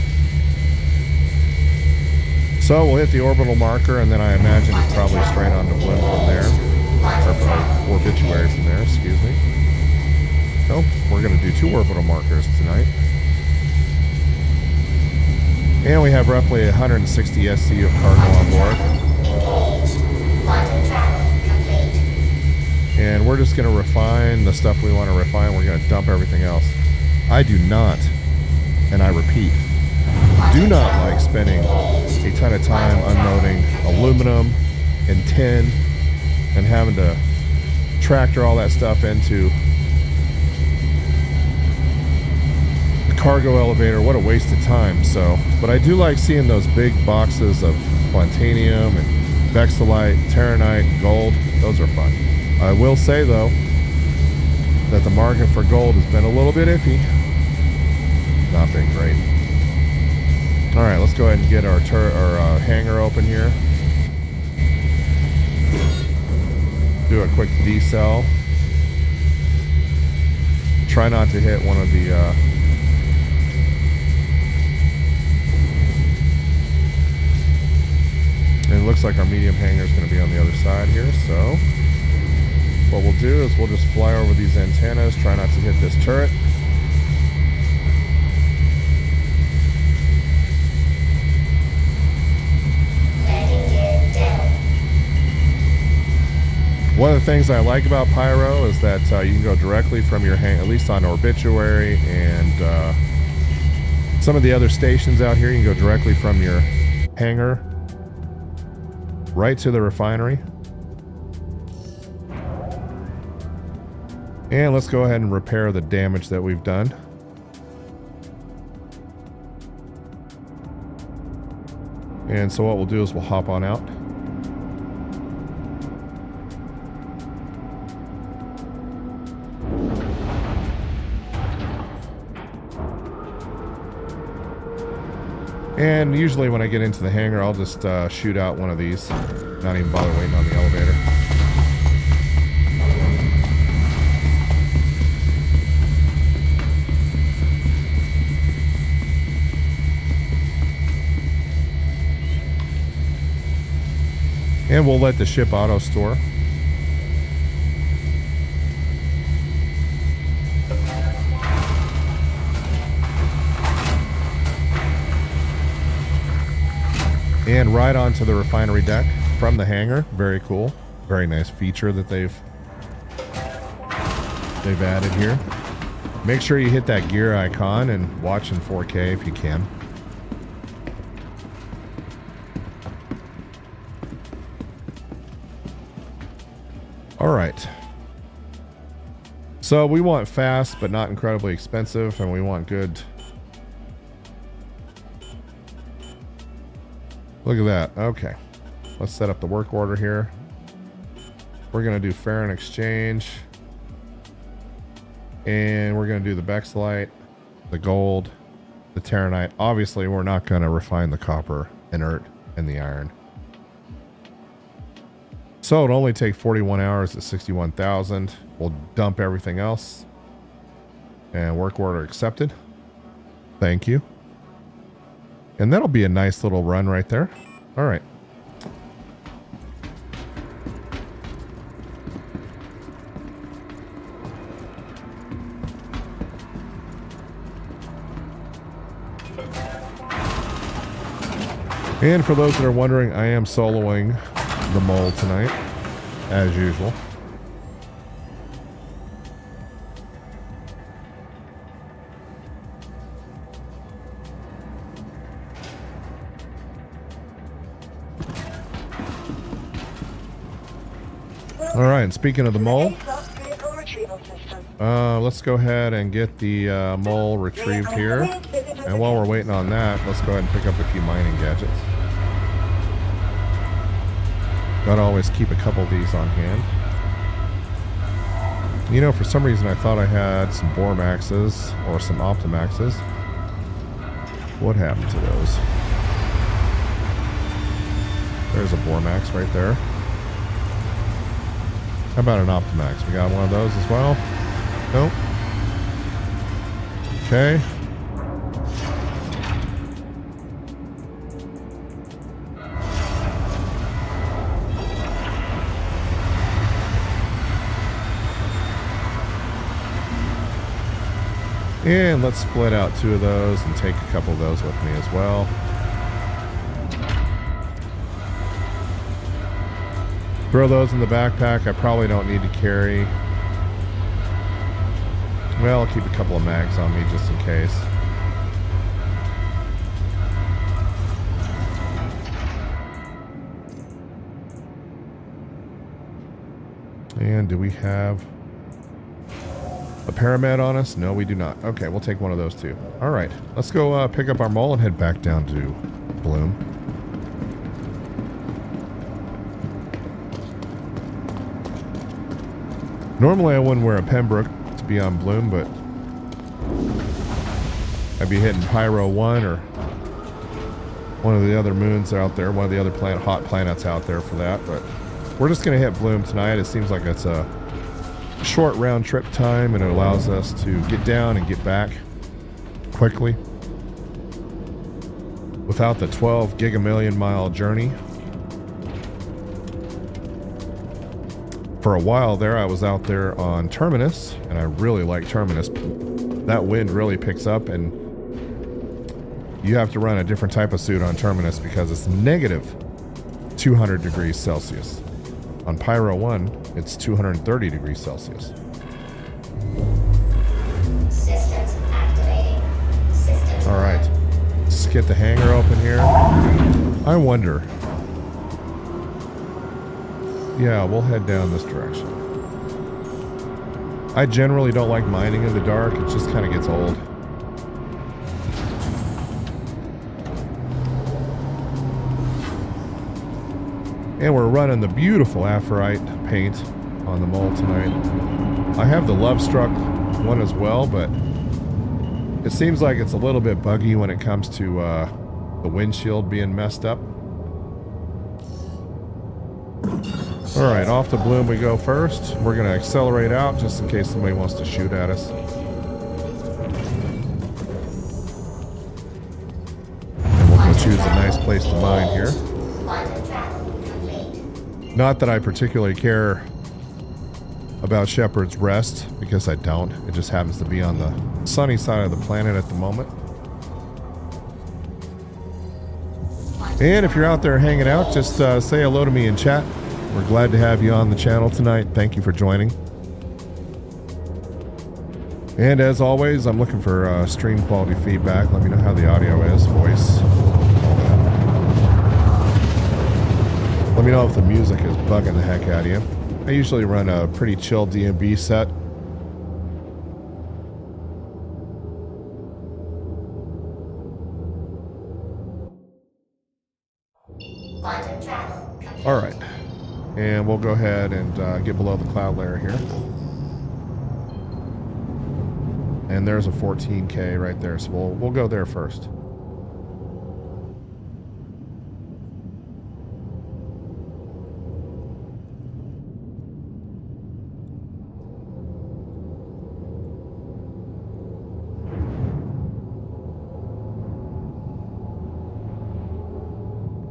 So we'll hit the orbital marker, and then I imagine it's probably straight on to Bloom from there. Or from Obituary from there, excuse me. Nope, we're going to do 2 orbital markers tonight. And we have roughly 160 SCU of cargo on board. And we're just going to refine the stuff we want to refine. We're going to dump everything else. I do not, and I repeat, do not like spending a ton of time unloading aluminum and tin and having to tractor all that stuff into the cargo elevator. What a waste of time. So, but I do like seeing those big boxes of Quantanium and Vexilite, Terranite, gold. Those are fun. I will say, though, that the market for gold has been a little bit iffy. Not been great. All right, let's go ahead and get our hangar open here. Do a quick decel. Try not to hit one of the and it looks like our medium hangar is going to be on the other side here, so what we'll do is we'll just fly over these antennas, try not to hit this turret. Landing gear down. One of the things I like about Pyro is that you can go directly from your at least on Obituary and some of the other stations out here, you can go directly from your hangar right to the refinery. And let's go ahead and repair the damage that we've done. And so what we'll do is we'll hop on out. And usually when I get into the hangar, I'll just shoot out one of these. Not even bother waiting on the elevator. And we'll let the ship auto store. And right onto the refinery deck from the hangar. Very cool. Very nice feature that they've added here. Make sure you hit that gear icon and watch in 4K if you can. All right. So we want fast but not incredibly expensive, and we want good. Look at that. Okay. Let's set up the work order here. We're going to do Farron exchange. And we're going to do the Bexlite, the gold, the Terranite. Obviously, we're not going to refine the copper, inert, and the iron. So it'll only take 41 hours at 61,000. We'll dump everything else. And work order accepted. Thank you. And that'll be a nice little run right there. All right. And for those that are wondering, I am soloing the mole tonight, as usual. All right, and speaking of the mole, let's go ahead and get the mole retrieved here. And while we're waiting on that, let's go ahead and pick up a few mining gadgets. Gotta always keep a couple of these on hand. You know, for some reason I thought I had some Bormaxes or some Optimaxes. What happened to those? There's a Bormax right there. How about an Optimax? We got one of those as well? Nope. Okay. And let's split out two of those and take a couple of those with me as well. Throw those in the backpack. I probably don't need to carry. Well, I'll keep a couple of mags on me just in case. And do we have a paramed on us? No, we do not. Okay, we'll take one of those too. All right, let's go pick up our mole and head back down to Bloom. Normally I wouldn't wear a Pembroke to be on Bloom, but I'd be hitting Pyro 1 or one of the other moons out there, one of the other hot planets out there for that, but we're just going to hit Bloom tonight. It seems like it's a short round trip time, and it allows us to get down and get back quickly without the 12 gigamillion mile journey. For a while there, I was out there on Terminus, and I really like Terminus. That wind really picks up, and you have to run a different type of suit on Terminus because it's negative 200 degrees Celsius. On Pyro 1, it's 230 degrees Celsius. Systems activating. Systems. All right, let's get the hangar open here. I wonder. Yeah, we'll head down this direction. I generally don't like mining in the dark. It just kind of gets old. And we're running the beautiful Aphorite paint on the Mole tonight. I have the Love Struck one as well, but it seems like it's a little bit buggy when it comes to the windshield being messed up. Alright, off to Bloom we go first. We're going to accelerate out just in case somebody wants to shoot at us. And we'll go choose a nice place to mine here. Quantum travel complete. Not that I particularly care about Shepherd's Rest, because I don't. It just happens to be on the sunny side of the planet at the moment. And if you're out there hanging out, just say hello to me in chat. We're glad to have you on the channel tonight. Thank you for joining. And as always, I'm looking for stream quality feedback. Let me know how the audio is, voice, all that. Let me know if the music is bugging the heck out of you. I usually run a pretty chill D&B set. Quantum travel complete. All right. And we'll go ahead and get below the cloud layer here. And there's a 14K right there, so we'll go there first.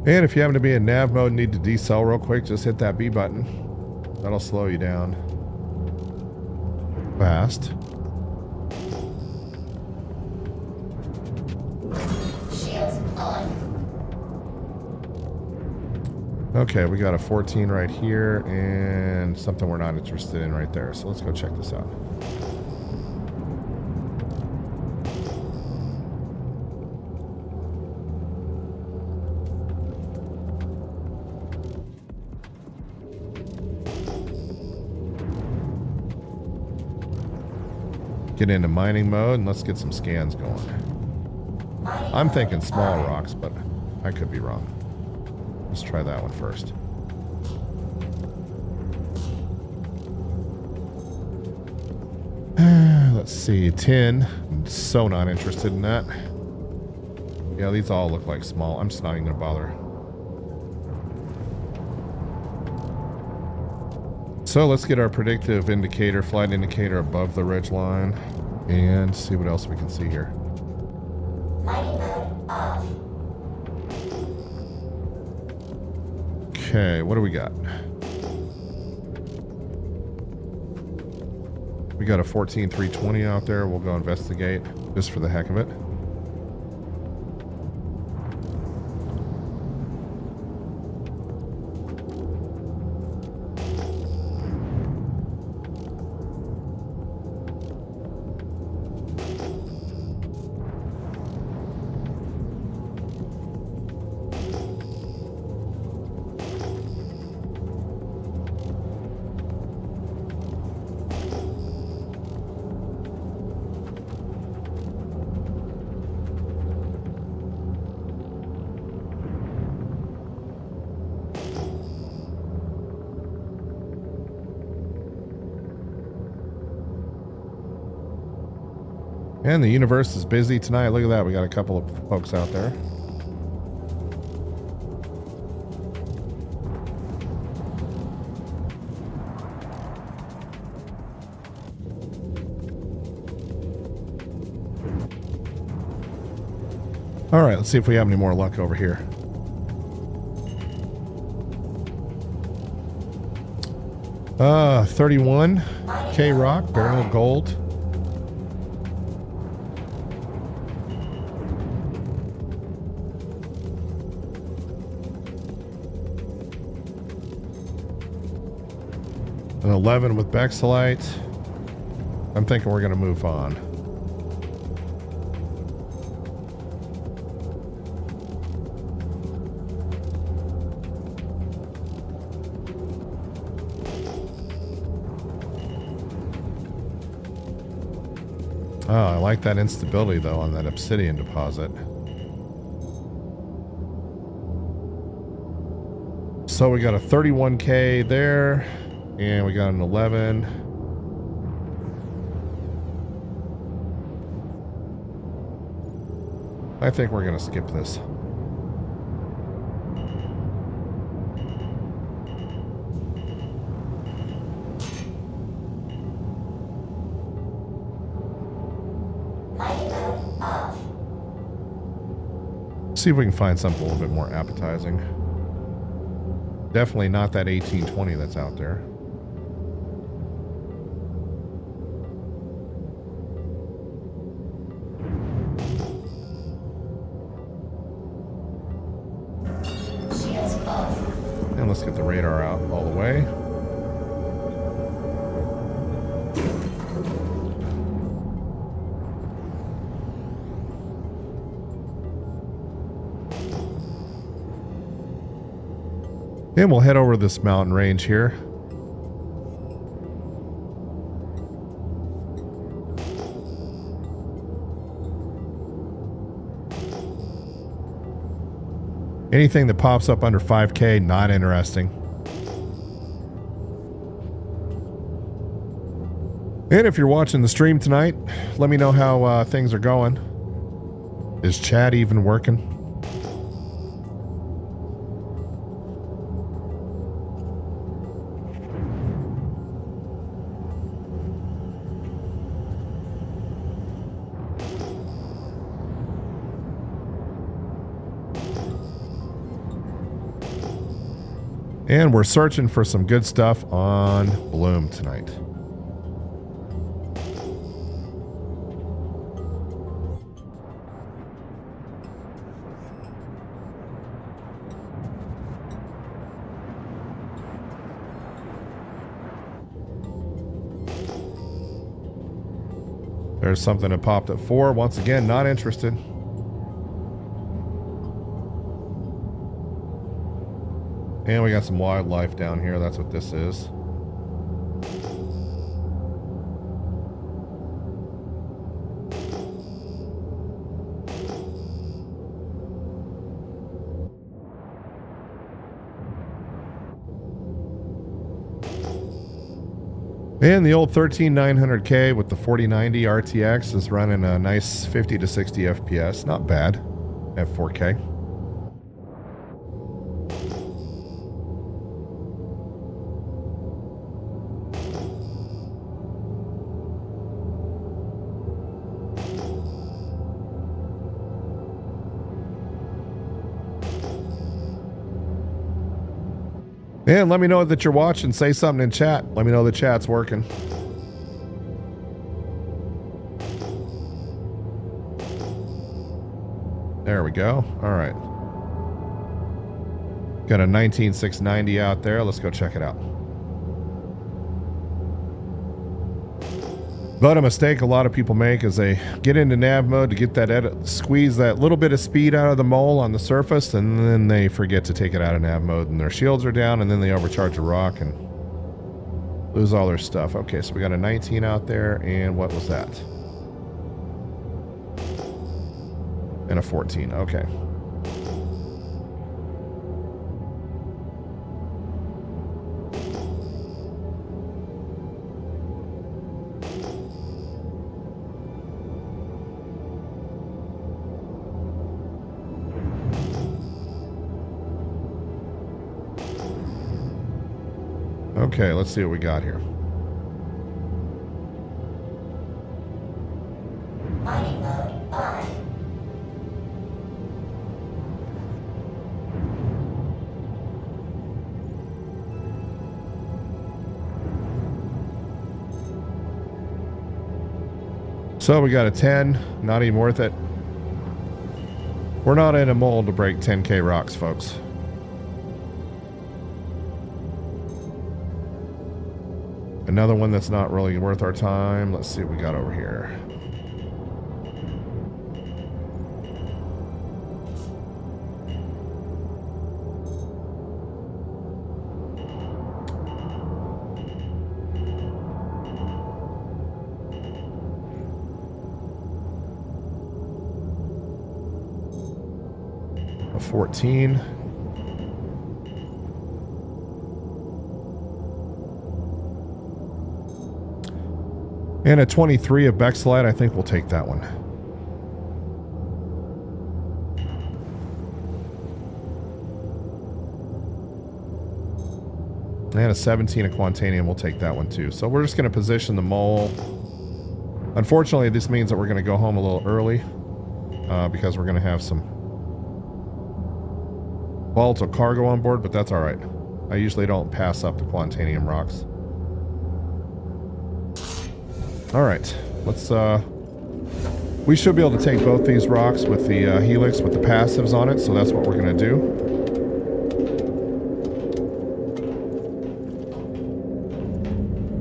And if you happen to be in nav mode and need to decel real quick, just hit that B button. That'll slow you down fast. Shields on. Okay, we got a 14 right here and something we're not interested in right there. So let's go check this out. Get into mining mode and let's get some scans going. I'm thinking small rocks, but I could be wrong. Let's try that one first. Let's see, tin. I'm so not interested in that. Yeah, these all look like small. I'm just not even gonna bother. So let's get our predictive indicator, flight indicator above the ridge line, and see what else we can see here. Mining mode off. Okay, what do we got? We got a 14320 out there. We'll go investigate just for the heck of it. And the universe is busy tonight. Look at that. We got a couple of folks out there. All right, let's see if we have any more luck over here. Uh, 31 K rock, barrel of gold. An 11 with Bexelite. I'm thinking we're going to move on. Oh, I like that instability though on that obsidian deposit. So we got a 31K there, and we got an 11. I think we're gonna skip this. See if we can find something a little bit more appetizing. Definitely not that 1820 that's out there. And let's get the radar out all the way. And we'll head over this mountain range here. Anything that pops up under 5K, not interesting. And if you're watching the stream tonight, let me know how things are going. Is chat even working? And we're searching for some good stuff on Bloom tonight. There's something that popped at 4. Once again, not interested. And we got some wildlife down here. That's what this is. And the old 13900K with the 4090 RTX is running a nice 50 to 60 FPS. Not bad at 4K. And let me know that you're watching. Say something in chat. Let me know the chat's working. There we go. All right. Got a 19690 out there. Let's go check it out. But a mistake a lot of people make is they get into nav mode to get that edit, squeeze that little bit of speed out of the mole on the surface, and then they forget to take it out of nav mode, and their shields are down, and then they overcharge a rock and lose all their stuff. Okay, so we got a 19 out there, and what was that? And a 14. Okay. Okay, let's see what we got here. Mining mode on. So we got a 10. Not even worth it. We're not in a mold to break 10k rocks, folks. Another one that's not really worth our time. Let's see what we got over here. A 14. And a 23 of Bexlite. I think we'll take that one. And a 17 of Quantanium. We'll take that one too. So we're just going to position the mole. Unfortunately, this means that we're going to go home a little early. Because we're going to have some volatile cargo on board, but that's alright. I usually don't pass up the Quantanium rocks. Alright, let's, we should be able to take both these rocks with the helix with the passives on it, so that's what we're going to do.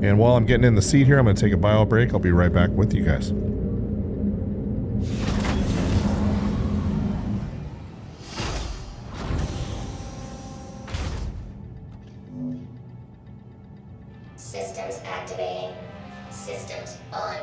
And while I'm getting in the seat here, I'm going to take a bio break. I'll be right back with you guys. Systems activating. Systems on.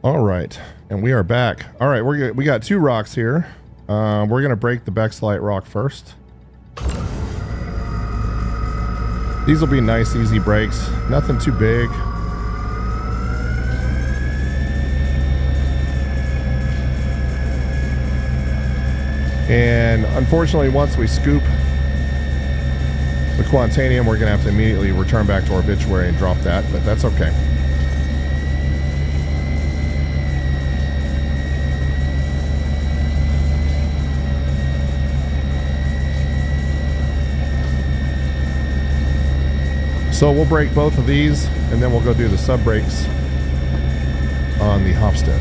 All right, and we are back. All right, we got two rocks here. We're gonna break the Bexlite rock first. These will be nice, easy breaks. Nothing too big. And unfortunately, once we scoop the Quantanium, we're gonna have to immediately return back to our obituary and drop that, but that's okay. So we'll break both of these, and then we'll go do the sub breaks on the Hofstede.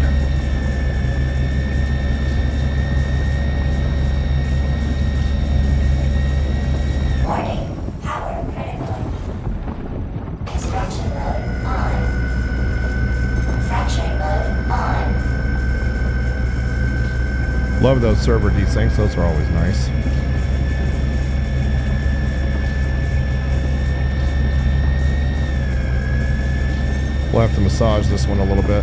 Warning. Power critical. Extraction mode on. Fracturing mode on. Love those server desyncs. Those are always nice. We'll have to massage this one a little bit.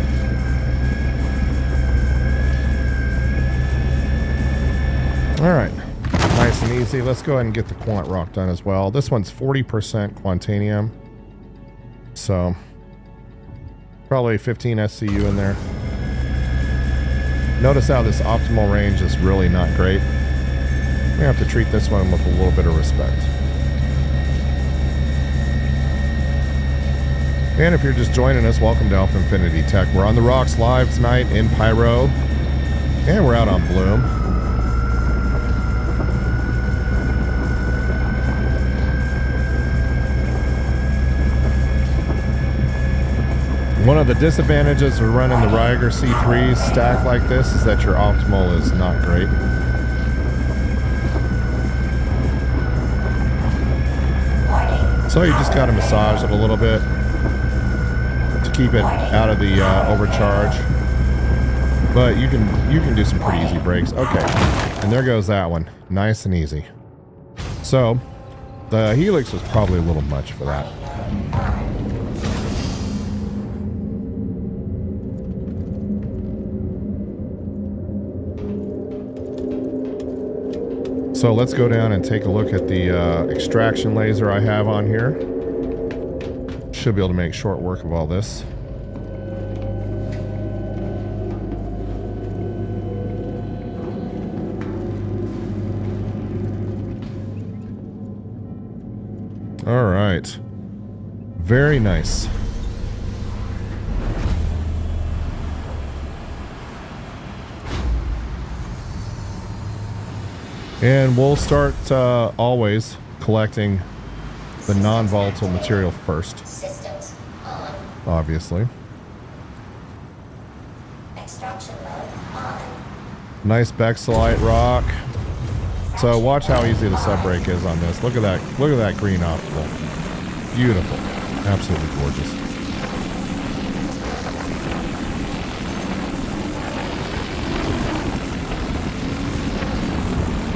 All right, nice and easy. Let's go ahead and get the Quant Rock done as well. This one's 40% Quantanium, so probably 15 SCU in there. Notice how this optimal range is really not great. We have to treat this one with a little bit of respect. And if you're just joining us, welcome to AlphaInfinith Tech. We're on the rocks live tonight in Pyro, and we're out on Bloom. One of the disadvantages of running the Ryger C3 stack like this is that your optimal is not great. So you just got to massage it a little bit to keep it out of the overcharge. But you can do some pretty easy breaks. Okay, and there goes that one. Nice and easy. So the Helix was probably a little much for that. So let's go down and take a look at the extraction laser I have on here. Should be able to make short work of all this. All right. Very nice. And we'll start always collecting the non-volatile material first. Systems on. Obviously. Extraction mode on. Nice Bexelite rock. So watch how easy the sub-break is on this. Look at that. Look at that green optical. Beautiful. Absolutely gorgeous.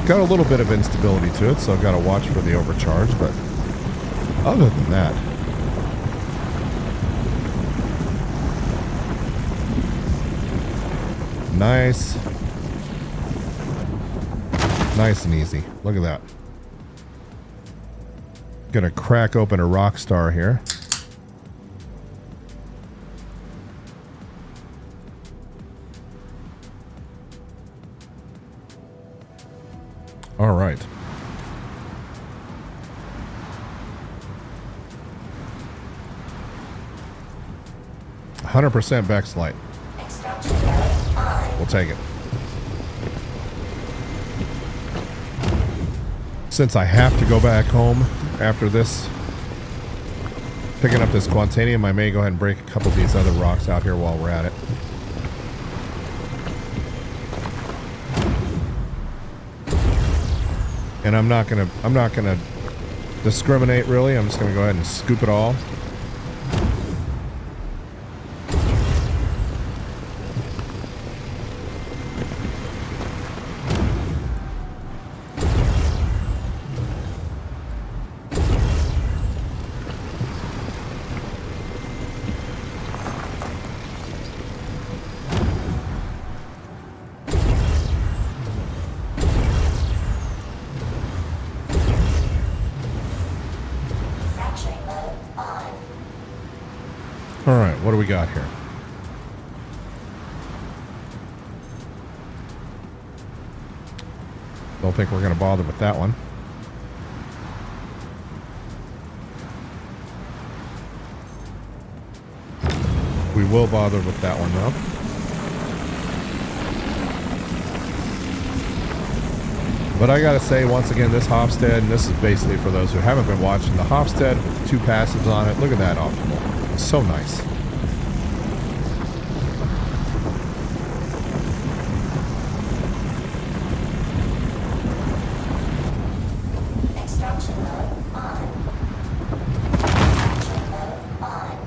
Got a little bit of instability to it, so I've got to watch for the overcharge, but other than that, nice. Nice and easy. Look at that. Gonna crack open a rock star here. All right. %100% Bexlite. Extraction mode on. We'll take it. Since I have to go back home after this, picking up this Quantanium, I may go ahead and break a couple of these other rocks out here while we're at it. And I'm not gonna discriminate really. I'm just gonna go ahead and scoop it all. All right, what do we got here? Don't think we're going to bother with that one. We will bother with that one though. But I gotta say, once again, this Hofstede, and this is basically for those who haven't been watching, the Hofstede with the 2 passives on it. Look at that optimal. So nice. Extraction mode on. Extraction mode on.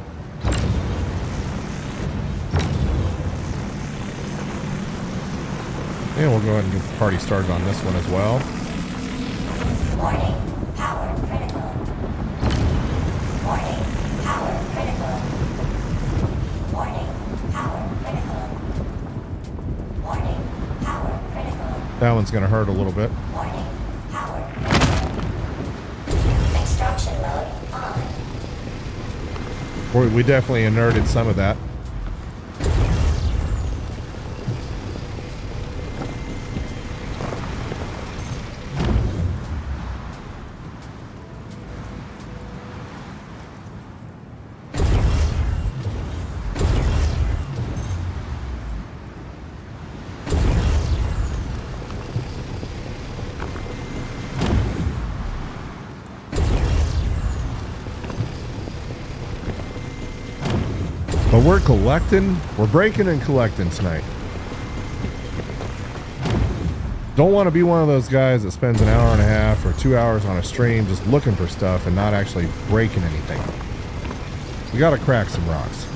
And we'll go ahead and get the party started on this one as well. Warning. Power critical. Warning. Power critical. Warning. Power critical. Warning. Power critical. That one's going to hurt a little bit. Warning. Power critical. Extraction mode on. We definitely inerted some of that. But we're collecting, we're breaking and collecting tonight. Don't want to be one of those guys that spends an hour and a half or 2 hours on a stream just looking for stuff and not actually breaking anything. We got to crack some rocks.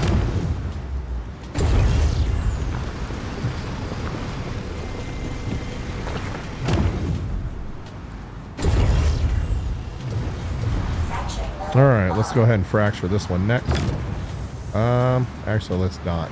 All right, let's go ahead and fracture this one next. Actually, let's not.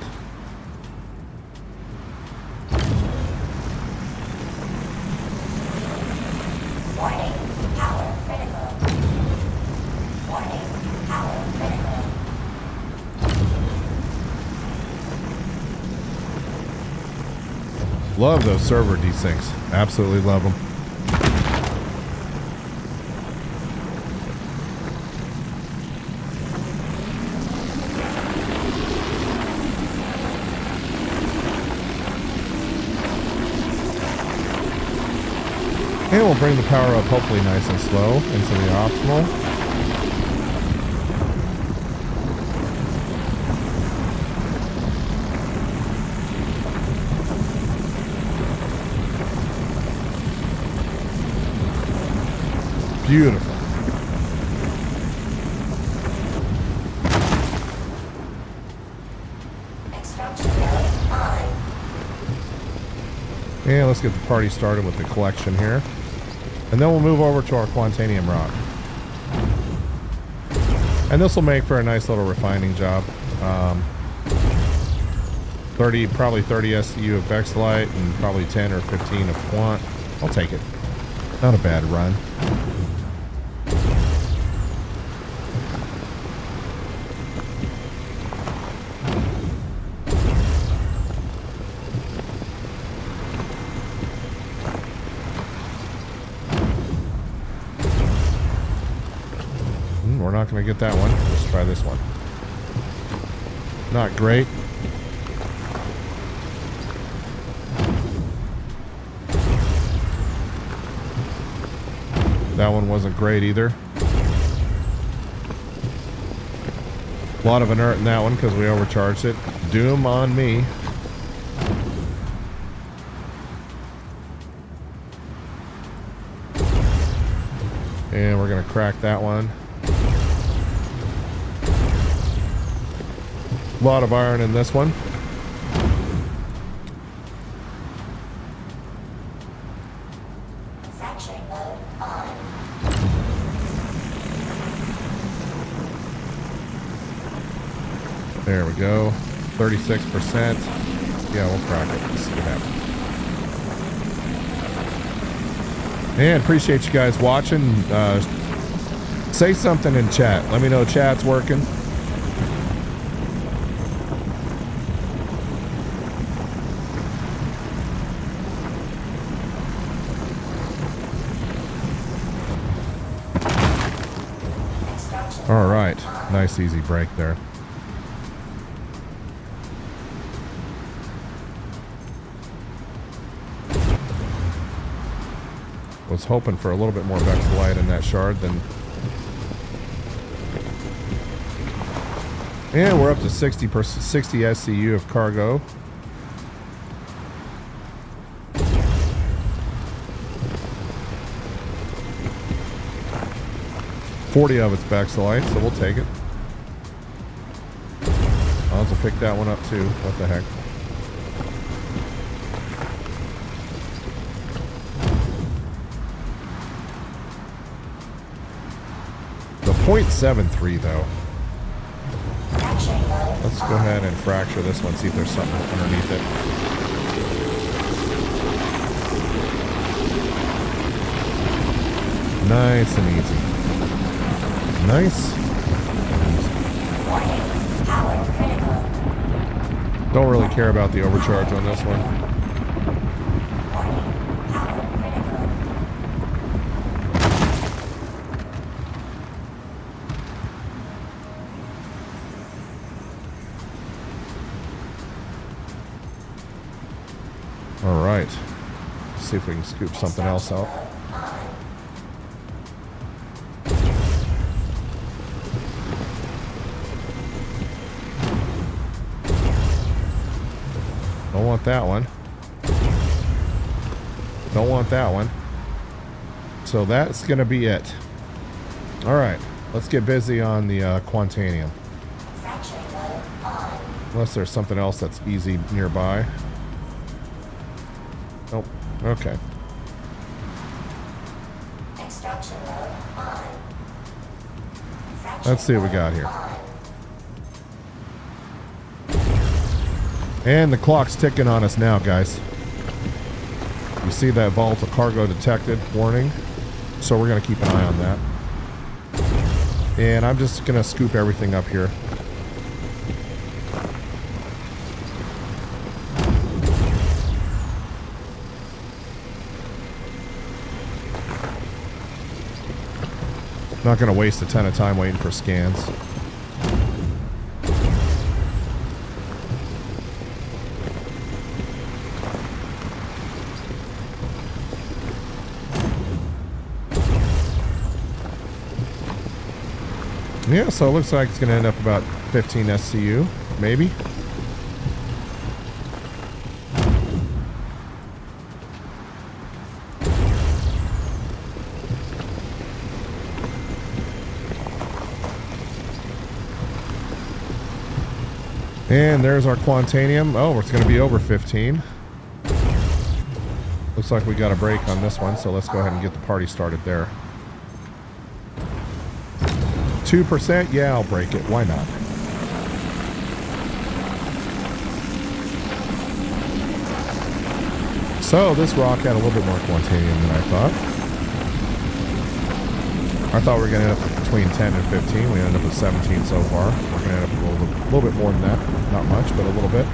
Love those server desyncs. Absolutely love them. And we'll bring the power up hopefully nice and slow into the optimal. Beautiful. Extraction mode on. And let's get the party started with the collection here. And then we'll move over to our Quantanium rock. And this will make for a nice little refining job. 30, probably 30 SCU of Bexlite and probably 10 or 15 of Quant. I'll take it. Not a bad run. We're not going to get that one. Let's try this one. Not great. That one wasn't great either. A lot of inert in that one because we overcharged it. Doom on me. And we're going to crack that one. A lot of iron in this one. Fracturing mode on. There we go. 36%. Yeah, we'll crack it. Let's see what happens. And appreciate you guys watching. Say something in chat. Let me know chat's working. All right, nice easy break there. Was hoping for a little bit more Bexlite in that shard than. And we're up to 60 SCU of cargo. $40 of it's Bexlite, so we'll take it. I'll also pick that one up too. What the heck? The 0.73 though. Let's go ahead and fracture this one, see if there's something underneath it. Nice and easy. Nice. Don't really care about the overcharge on this one. All right. Let's see if we can scoop something else out. Don't want that one. Don't want that one. So that's going to be it. All right. Let's get busy on the Quantanium. Unless there's something else that's easy nearby. Nope. Okay. Let's see what we got here. And the clock's ticking on us now, guys. You see that volatile cargo detected warning. So we're going to keep an eye on that. And I'm just going to scoop everything up here. Not going to waste a ton of time waiting for scans. Yeah, so it looks like it's going to end up about 15 SCU, maybe. And there's our Quantanium. Oh, it's going to be over 15. Looks like we got a break on this one, so let's go ahead and get the party started there. 2%? Yeah, I'll break it. Why not? So, this rock had a little bit more Quantanium than I thought. I thought we were going to end up between 10 and 15. We ended up with 17 so far. We're going to end up with a little bit more than that. Not much, but a little bit.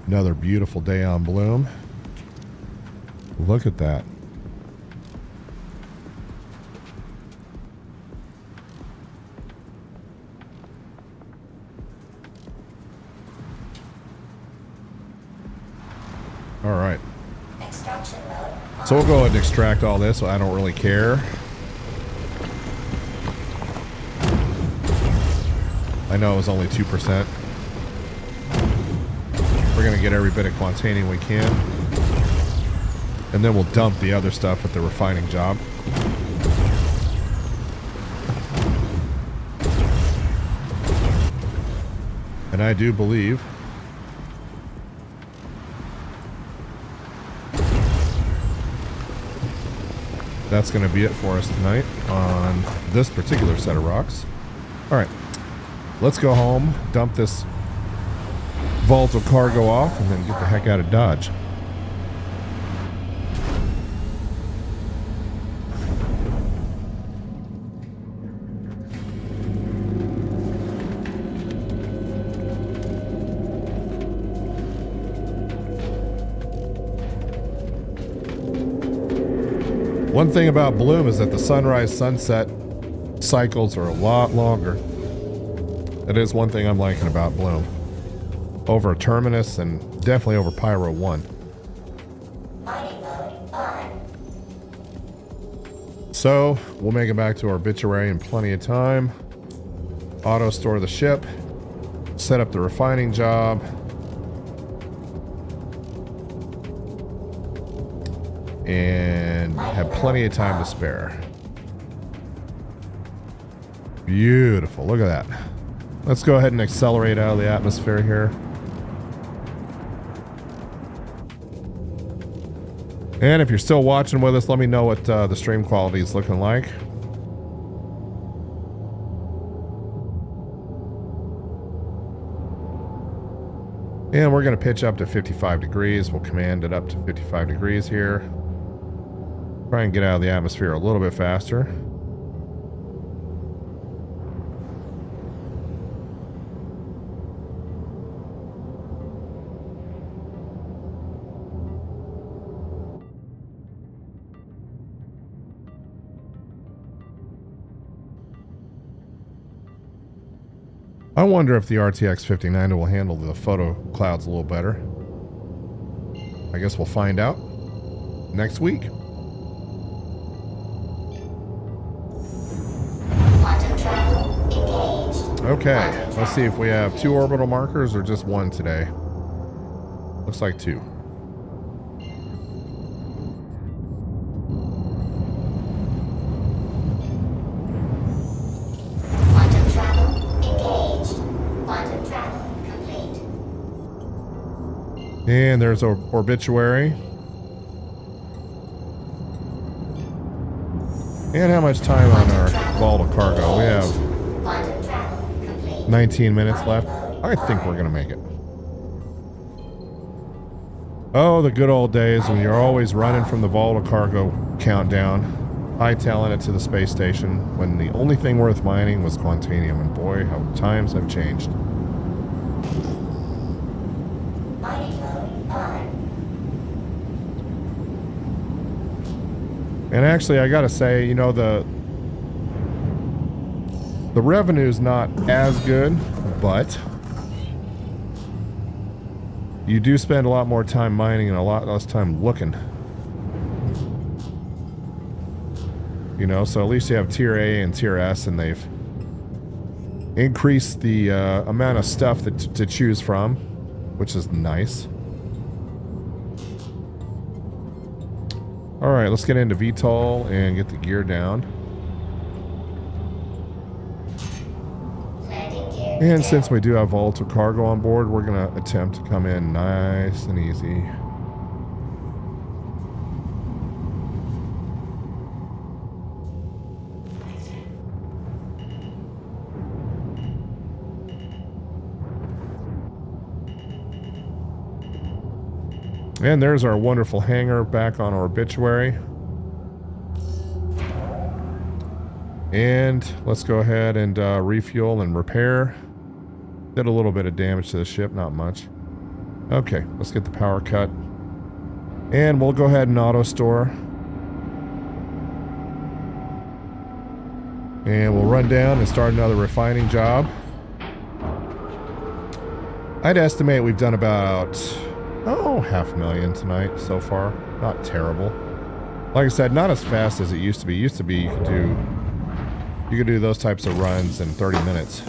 Another beautiful day on Bloom. Look at that. All right. Extraction mode. So we'll go ahead and extract all this. So I don't really care. I know it was only 2%. We're going to get every bit of Quantanium we can. And then we'll dump the other stuff at the refining job. And I do believe that's going to be it for us tonight on this particular set of rocks. All right, let's go home, dump this volatile cargo off, and then get the heck out of Dodge. One thing about Bloom is that the sunrise-sunset cycles are a lot longer. That is one thing I'm liking about Bloom. Over Terminus and definitely over Pyro 1. Mining mode on. So, we'll make it back to our obituary in plenty of time. Auto store the ship. Set up the refining job. And have plenty of time to spare. Beautiful. Look at that. Let's go ahead and accelerate out of the atmosphere here. And if you're still watching with us, let me know what the stream quality is looking like. And we're going to pitch up to 55 degrees. We'll command it up to 55 degrees here. Try and get out of the atmosphere a little bit faster. I wonder if the RTX 5090 will handle the photo clouds a little better. I guess we'll find out next week. Quantum travel engaged. Okay, let's see if we have 2 orbital markers or just 1 today. Looks like 2. Quantum travel engaged. Quantum travel complete. And there's our obituary. And how much time on our volatile cargo? We have Quantum travel complete. 19 minutes left. I think we're going to make it. Oh, the good old days when you're always running from the volatile cargo countdown, hightailing it to the space station, when the only thing worth mining was Quantanium. And boy, how times have changed. And actually, I gotta say, you know, the revenue's not as good, but you do spend a lot more time mining and a lot less time looking. You know, so at least you have tier A and tier S, and they've increased the amount of stuff to choose from, which is nice. Alright, let's get into VTOL and get the gear down. And since we do have volatile cargo on board, we're going to attempt to come in nice and easy. And there's our wonderful hangar back on our obituary. And let's go ahead and refuel and repair. Did a little bit of damage to the ship, not much. Okay, let's get the power cut. And we'll go ahead and auto store. And we'll run down and start another refining job. I'd estimate we've done about, oh, 500,000 tonight so far. Not terrible. Like I said, not as fast as it used to be. It used to be you could do those types of runs in 30 minutes.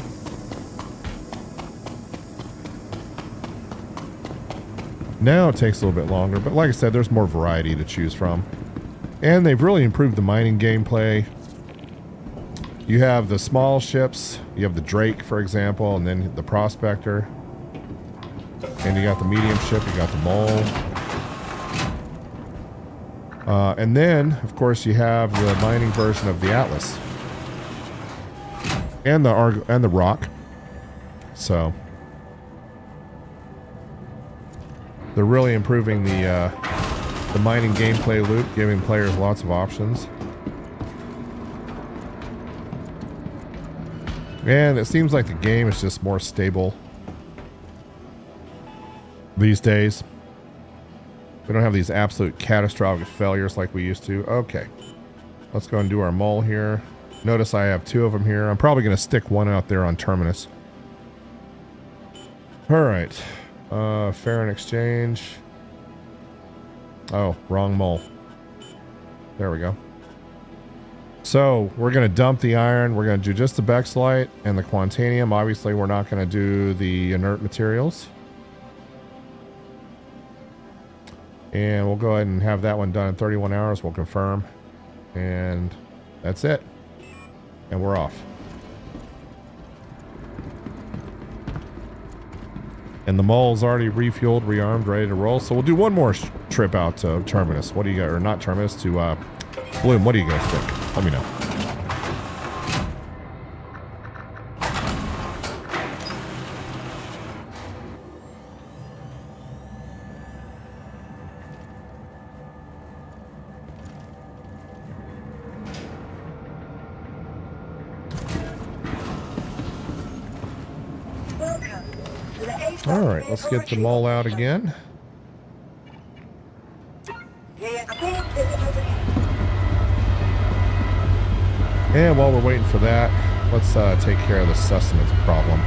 Now it takes a little bit longer, but like I said, there's more variety to choose from. And they've really improved the mining gameplay. You have the small ships, you have the Drake, for example, and then the Prospector. And you got the medium ship, you got the Mole. And then, of course, you have the mining version of the Atlas. And the Argo and the Rock. So they're really improving the mining gameplay loop, giving players lots of options. And it seems like the game is just more stable these days. We don't have these absolute catastrophic failures like we used to. Okay, let's go and do our mole here. Notice I have 2 of them here. I'm probably going to stick one out there on Terminus. All right. Fair and exchange. Oh, wrong mole. There we go. So we're going to dump the iron. We're going to do just the Bexlite and the Quantanium. Obviously, we're not going to do the inert materials. And we'll go ahead and have that one done in 31 hours. We'll confirm. And that's it. And we're off. And the mole's already refueled, rearmed, ready to roll. So we'll do one more trip out to Terminus. What do you got? Or not Terminus, to Bloom. What do you guys think? Let me know. All right, let's get the mole out again. And while we're waiting for that, let's take care of the sustenance problem.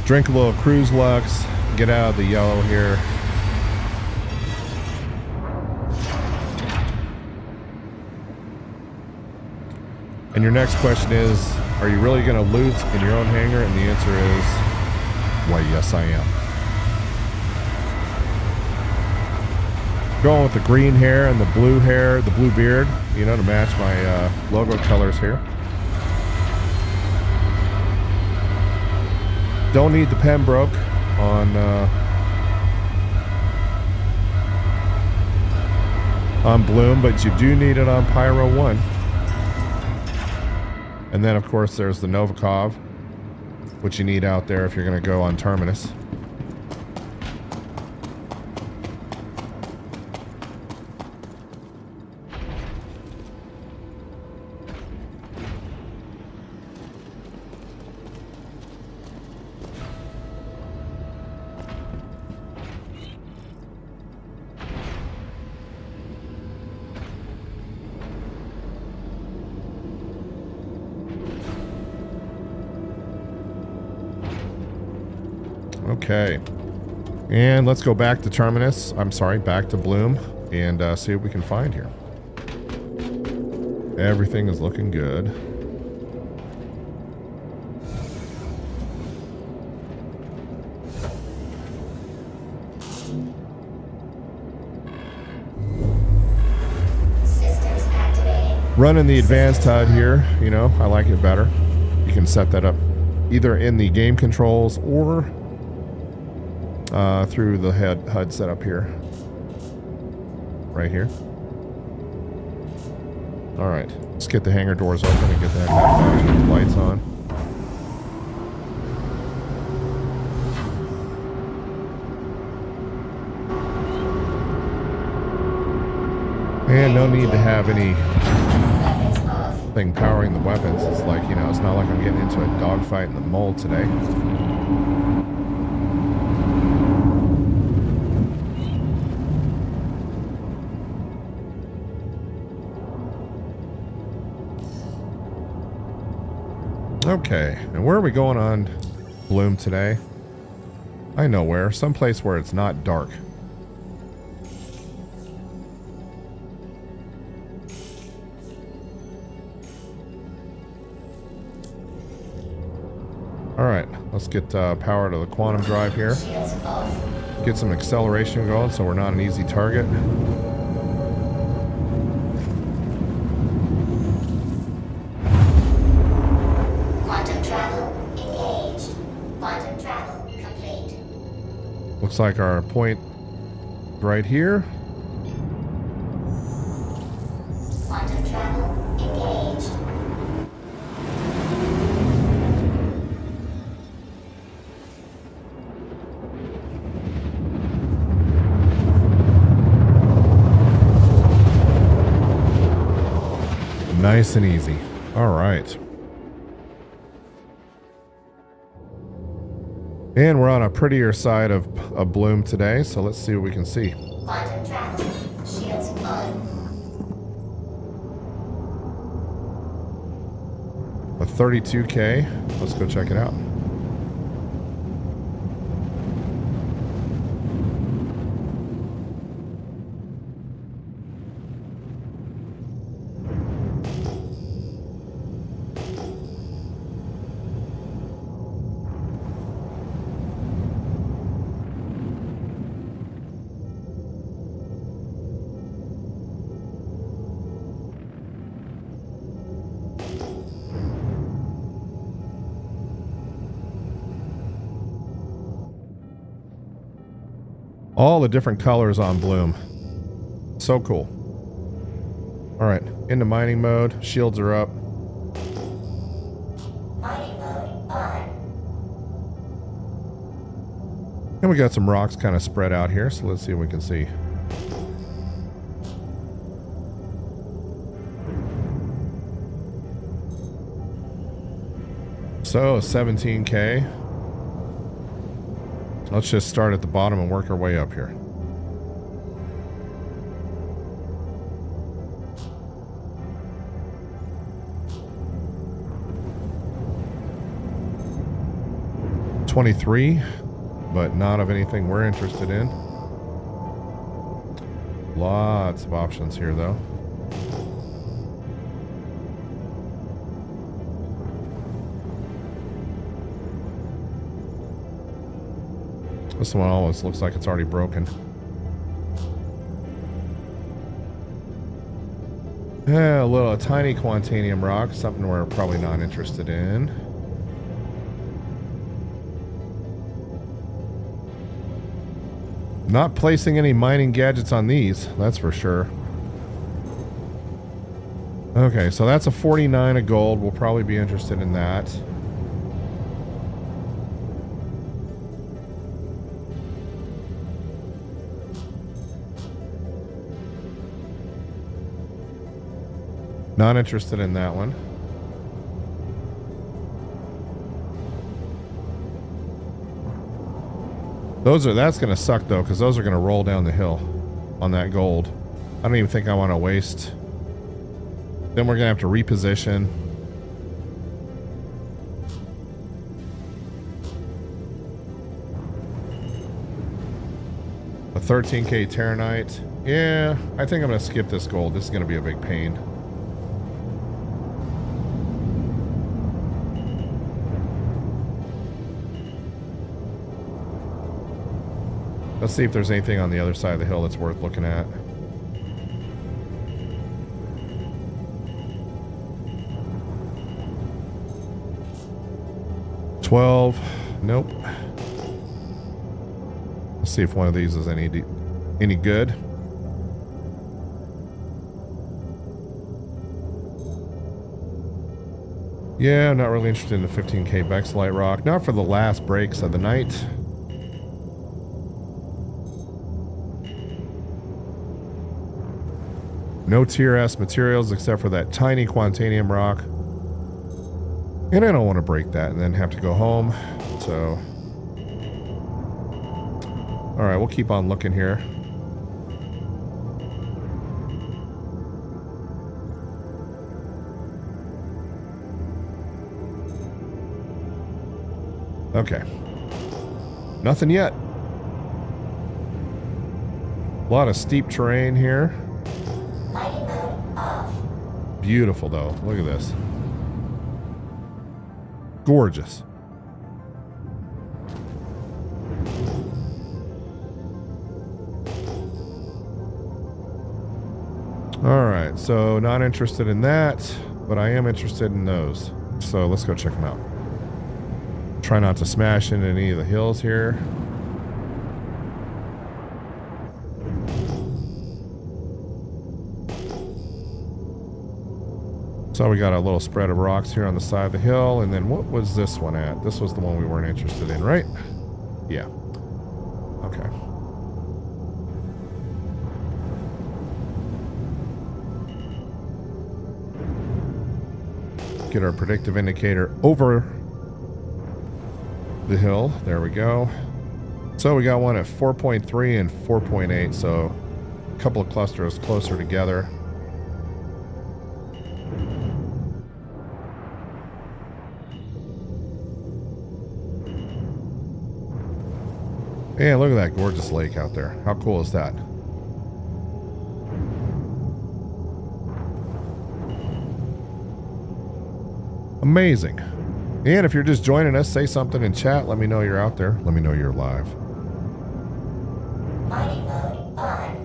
Drink a little Cruise Lux, get out of the yellow here. And your next question is, are you really going to loot in your own hangar? And the answer is, why, yes, I am. Going with the green hair and the blue hair, the blue beard, you know, to match my logo colors here. Don't need the Pembroke on Bloom, but you do need it on Pyro 1. And then, of course, there's the Novikov, which you need out there if you're going to go on Terminus. Okay. And let's go back to Terminus. I'm sorry, back to Bloom and see what we can find here. Everything is looking good. Systems activating. Running the advanced HUD here, you know, I like it better. You can set that up either in the game controls or through the HUD setup here. Right here. Alright, let's get the hangar doors open and get that manufactured lights on. And no need to have anything powering the weapons. It's like, you know, it's not like I'm getting into a dogfight in the mole today. Okay, and where are we going on Bloom today? I know where. Someplace where it's not dark. Alright, let's get power to the quantum drive here. Shields off. Get some acceleration going so we're not an easy target. Quantum travel engaged. Quantum travel complete. Looks like our point right here. Quantum travel engaged. Nice and easy. All right. And we're on a prettier side of Bloom today, so let's see what we can see. Quantum travel. Shields on. A 32K. Let's go check it out. All the different colors on Bloom. So cool. Alright, into mining mode. Shields are up. Mining mode on. And we got some rocks kind of spread out here, so let's see what we can see. So, 17K. Let's just start at the bottom and work our way up here. $23, but not of anything we're interested in. Lots of options here, though. This one almost looks like it's already broken. Yeah, a tiny Quantanium rock, something we're probably not interested in. Not placing any mining gadgets on these, that's for sure. Okay, so that's a 49 of gold. We'll probably be interested in that. Not interested in that one. That's gonna suck though, because those are gonna roll down the hill on that gold. I don't even think I want to waste. Then we're gonna have to reposition. 13k Terranite. Yeah, I think I'm going to skip this gold. This is going to be a big pain. Let's see if there's anything on the other side of the hill that's worth looking at. $12. Nope. Let's see if one of these is any good. Yeah, I'm not really interested in the 15k Bexlite rock. Not for the last breaks of the night. No tier S materials except for that tiny Quantanium rock. And I don't want to break that and then have to go home. So, alright, we'll keep on looking here. Okay. Nothing yet. A lot of steep terrain here. Beautiful though. Look at this. Gorgeous. Alright, so not interested in that, but I am interested in those. So let's go check them out. Try not to smash into any of the hills here. So we got a little spread of rocks here on the side of the hill, and then what was this one at? This was the one we weren't interested in, right? Yeah. Okay. Get our predictive indicator over the hill. There we go. So we got one at 4.3 and 4.8, so a couple of clusters closer together. Yeah, look at that gorgeous lake out there. How cool is that? Amazing. And if you're just joining us, say something in chat. Let me know you're out there. Let me know you're live. Mining mode on.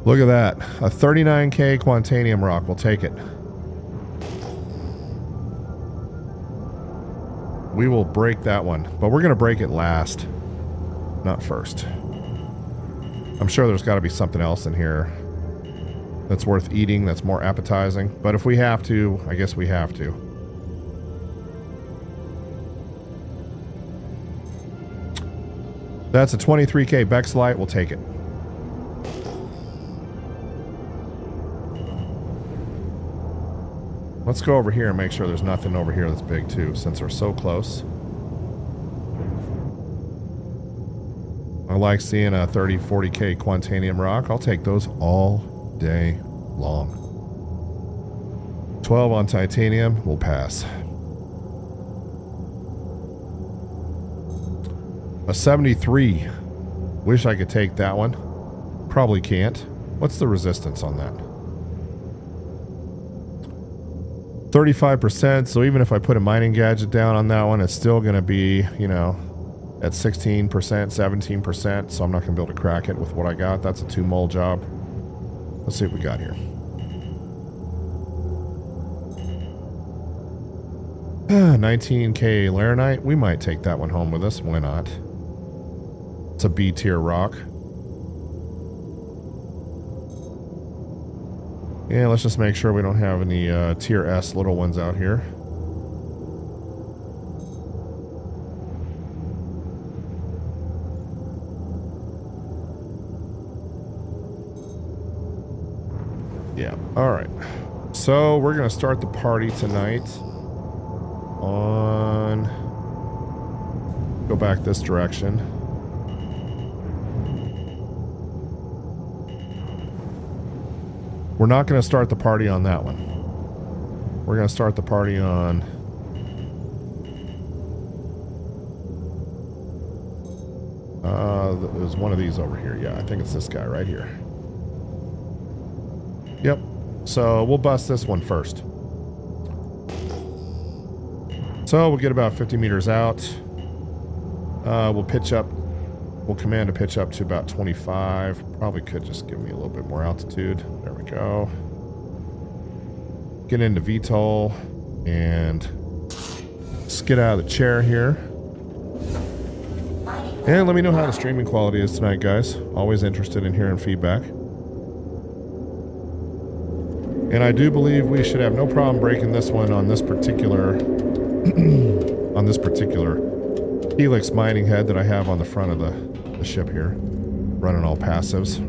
Look at that. A 39k Quantanium rock. We'll take it. We will break that one, but we're going to break it last, not first. I'm sure there's got to be something else in here that's worth eating, that's more appetizing. But if we have to, I guess we have to. That's a 23k Bexlite. We'll take it. Let's go over here and make sure there's nothing over here that's big too, since they're so close. I like seeing a 30, 40k Quantanium rock. I'll take those all day long. 12 on titanium, we'll pass. A 73. Wish I could take that one. Probably can't. What's the resistance on that? 35%, so even if I put a mining gadget down on that one, it's still going to be, you know, at 16%, 17%, so I'm not going to be able to crack it with what I got. That's a 2-mole job. Let's see what we got here. 19k Laranite. We might take that one home with us. Why not? It's a B tier rock. Yeah, let's just make sure we don't have any tier S little ones out here. Yeah, alright. So we're going to start the party tonight on... Go back this direction. We're not going to start the party on that one. We're going to start the party on There's one of these over here. Yeah, I think it's this guy right here. Yep. So we'll bust this one first. So we'll get about 50 meters out. We'll pitch up. We'll command a pitch up to about 25. Probably could just give me a little bit more altitude. There we go. Get into VTOL and skid out of the chair here. And let me know how the streaming quality is tonight, guys. Always interested in hearing feedback. And I do believe we should have no problem breaking this one on this particular on this particular Helix mining head that I have on the front of the ship here, running all passives.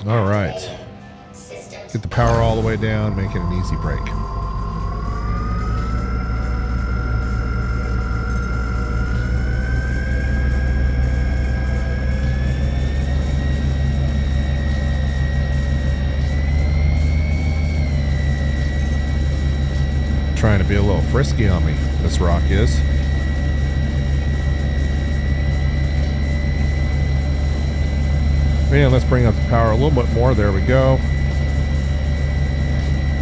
All right. Get the power all the way down, make it an easy break. Trying to be a little frisky on me, this rock is. Man, let's bring up the power a little bit more. There we go.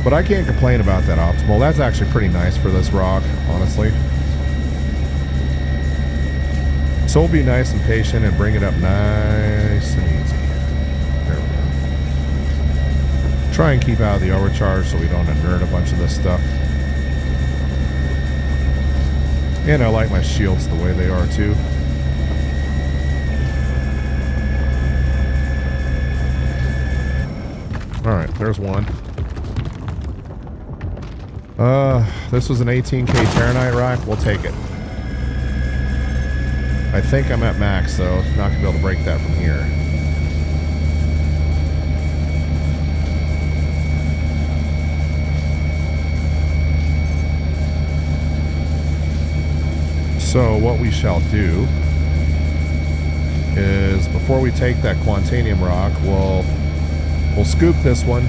But I can't complain about that optimal. That's actually pretty nice for this rock, honestly. So we'll be nice and patient and bring it up nice and easy. There we go. Try and keep out of the overcharge so we don't inert a bunch of this stuff. And I like my shields the way they are too. Alright, there's one. This was an 18K Terranite rock. We'll take it. I think I'm at max, so not gonna be able to break that from here. So what we shall do is, before we take that Quantanium rock, we'll scoop this one,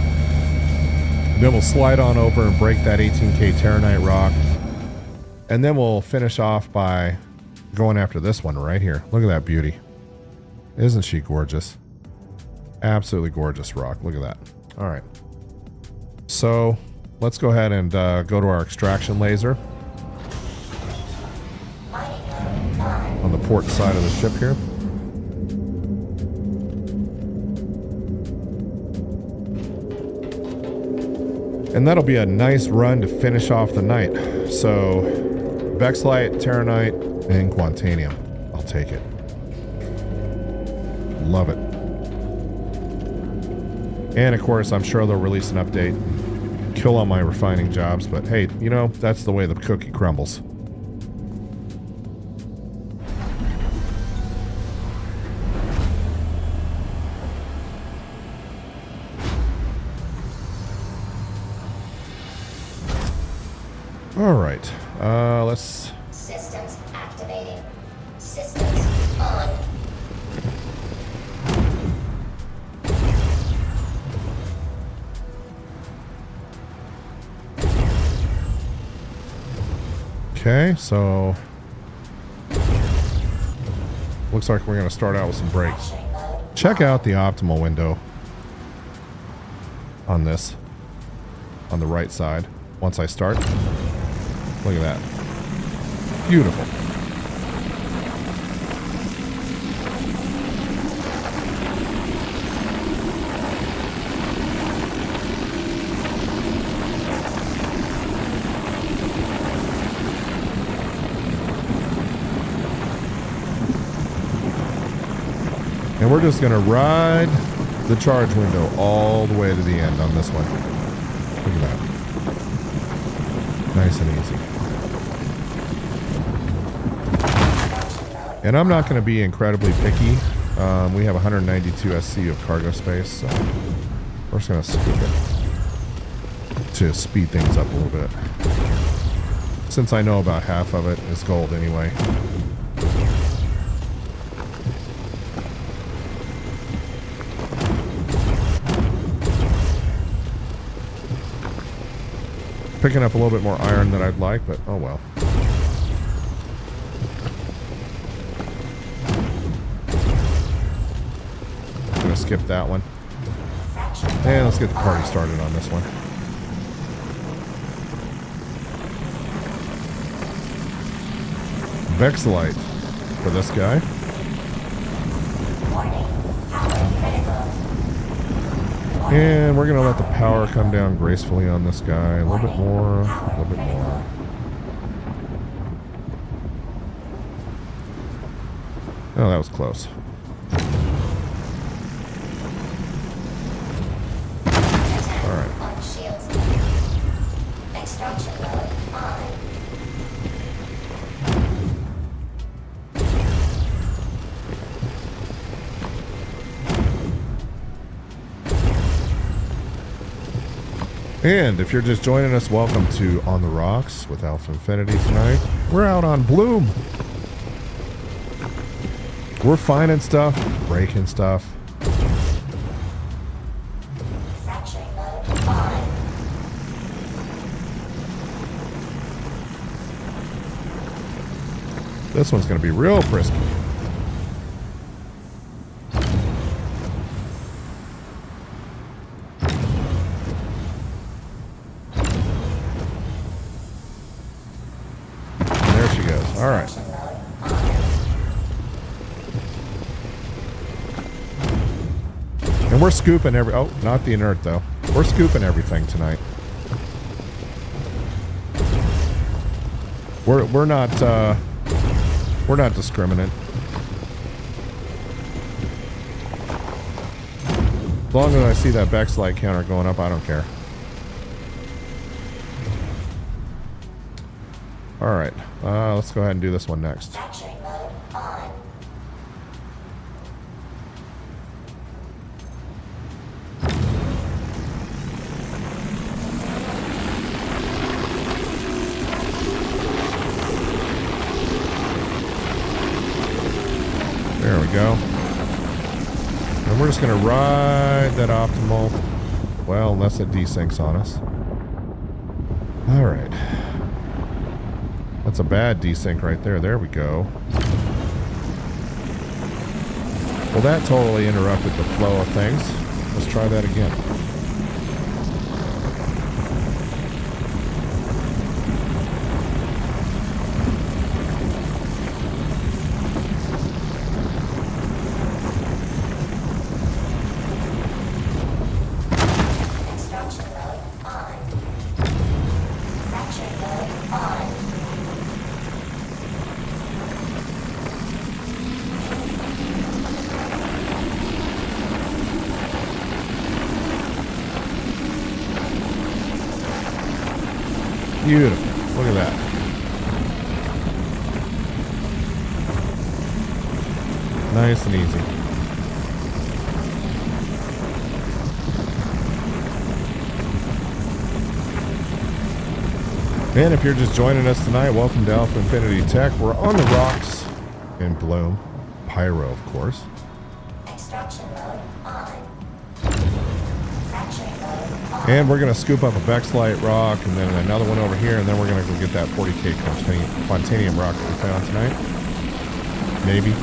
then we'll slide on over and break that 18K Terranite rock, and then we'll finish off by going after this one right here. Look at that beauty. Isn't she gorgeous? Absolutely gorgeous rock. Look at that. All right. So let's go ahead and go to our extraction laser on the port side of the ship here. And that'll be a nice run to finish off the night. So, Vexlite, Terranite, and Quantanium. I'll take it. Love it. And of course, I'm sure they'll release an update, kill all my refining jobs, but hey, you know, that's the way the cookie crumbles. All right, let's... Systems activating. Systems on. Okay, so... looks like we're going to start out with some brakes. Check out the optimal window on this, on the right side, once I start. Look at that. Beautiful. And we're just going to ride the charge window all the way to the end on this one. Look at that. Nice and easy. And I'm not going to be incredibly picky. We have 192 SC of cargo space, so we're just going to scoop it to speed things up a little bit. Since I know about half of it is gold anyway. Picking up a little bit more iron than I'd like, but oh well. I'm gonna skip that one. And let's get the party started on this one. Vexilite for this guy. And we're going to let the power come down gracefully on this guy. A little bit more, a little bit more. Oh, that was close. All right. Extraction mode on. And if you're just joining us, welcome to On the Rocks with AlphaInfinith tonight. We're out on Bloom. We're finding stuff, breaking stuff. Fracturing mode on. This one's going to be real frisky. All right. And we're scooping oh, not the inert though. We're scooping everything tonight. We're not discriminate. As long as I see that Vexilite counter going up, I don't care. All right, let's go ahead and do this one next. Fracturing mode on. There we go. And we're just going to ride that optimal. Well, unless it desyncs on us. All right. That's a bad desync right there. There we go. Well, that totally interrupted the flow of things. Let's try that again. Extraction mode on. Fracturing mode on. Beautiful. Look at that. Nice and easy. And if you're just joining us tonight, welcome to AlphaInfinith Tech. We're on the rocks in Bloom. Pyro, of course. Extraction mode on. Fracturing mode on. And we're going to scoop up a Vexilite rock and then another one over here, and then we're going to go get that 40k Quantanium rock that we found tonight. Maybe.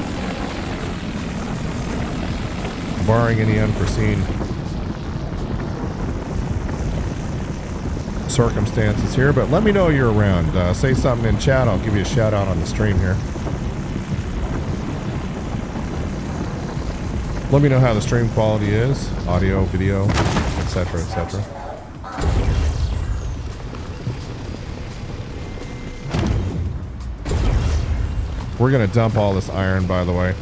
Barring any unforeseen circumstances here, but let me know you're around. Say something in chat. I'll give you a shout out on the stream here. Let me know how the stream quality is, audio, video, etc., etc. We're gonna dump all this iron, by the way.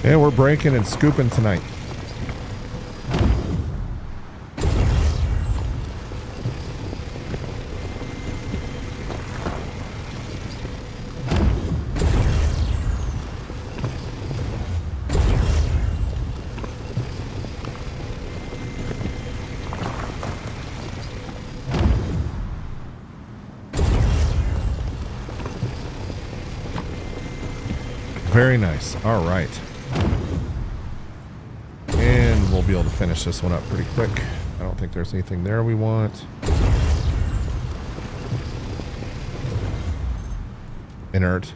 And we're breaking and scooping tonight. Very nice. All right. And we'll be able to finish this one up pretty quick. I don't think there's anything there we want. Inert.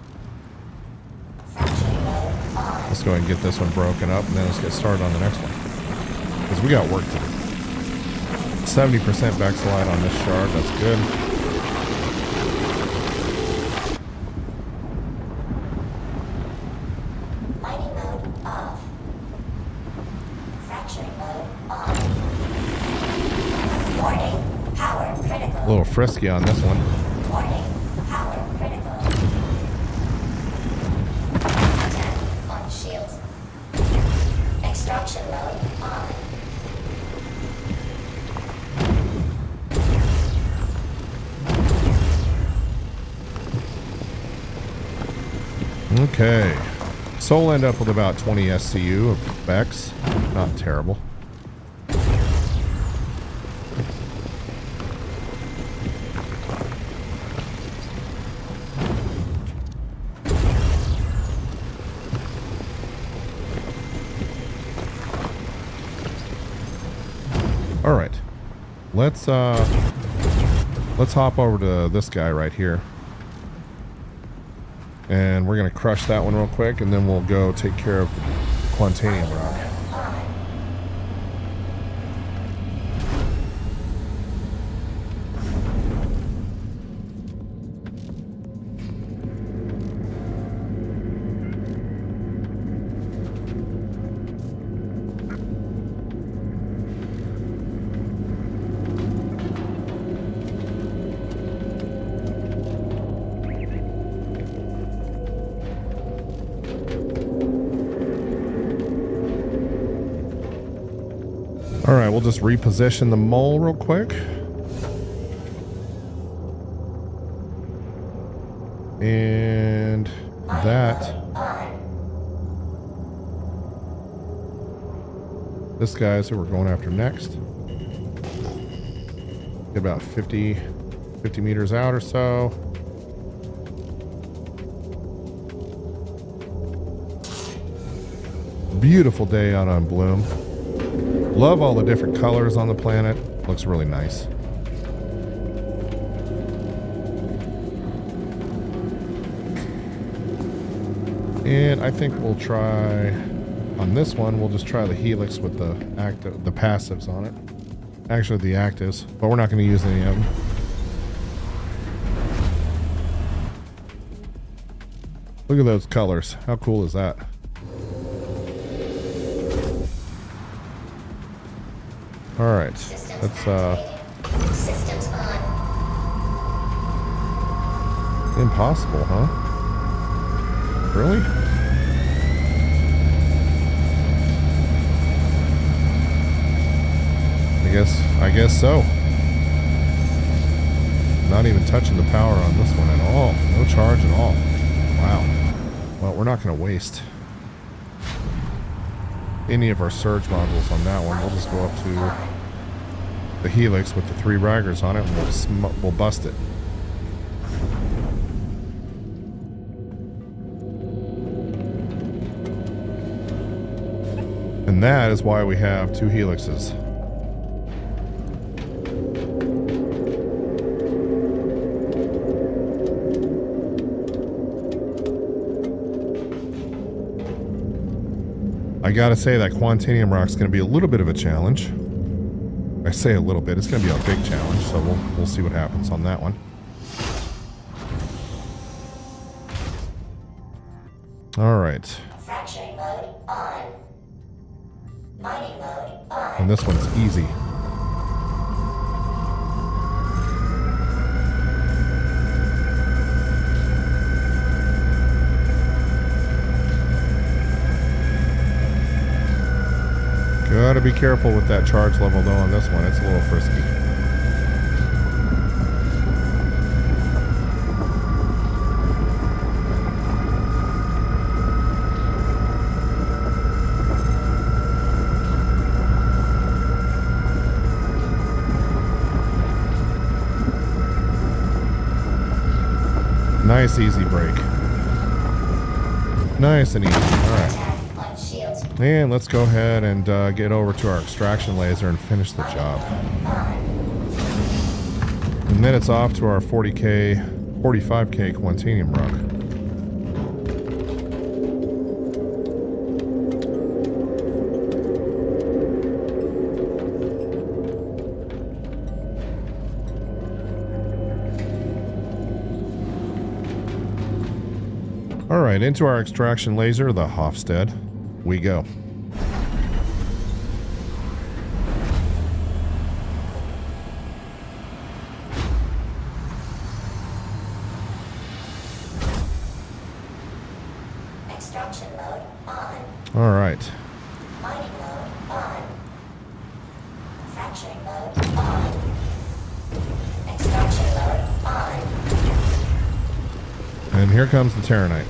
Let's go ahead and get this one broken up, and then let's get started on the next one. Because we got work to do. 70% backslide on this shard. That's good. Mining mode off. Fracturing mode on. Warning, power critical. A little frisky on this one. Warning, power critical. Attack on shields. Extraction mode on. Okay. So we'll end up with about 20 SCU of specs. Not terrible. All right. Let's hop over to this guy right here. And we're going to crush that one real quick, and then we'll go take care of the Quantanium rock. All right, we'll just reposition the mole real quick. And that. This guy's who we're going after next. Get about 50 meters out or so. Beautiful day out on Bloom. Love all the different colors on the planet. Looks really nice. And I think we'll try on this one. We'll just try the helix with the passives on it. Actually, the actives, but we're not going to use any of them. Look at those colors. How cool is that? All right, let's Systems on. impossible, huh? Really? I guess so. Not even touching the power on this one at all. No charge at all. Wow. Well, we're not going to waste any of our surge modules on that one. We'll just go up to the helix with the 3 raggers on it, and we'll bust it. And that is why we have 2 helixes. I gotta say that Quantanium rock's gonna be a little bit of a challenge. I say a little bit, it's gonna be a big challenge, so we'll see what happens on that one. All right. Fracturing mode on. Mining mode on. And this one's easy. Gotta be careful with that charge level though on this one. It's a little frisky. Nice easy break. Nice and easy. Alright. Attack on shields. And let's go ahead and get over to our extraction laser and finish the job. And then it's off to our 45k Quantanium rock. Alright, into our extraction laser, the Hofstede, we go. Extraction mode on. Alright. Mining mode on. Fracturing mode on. Extraction mode on. And here comes the Terranite.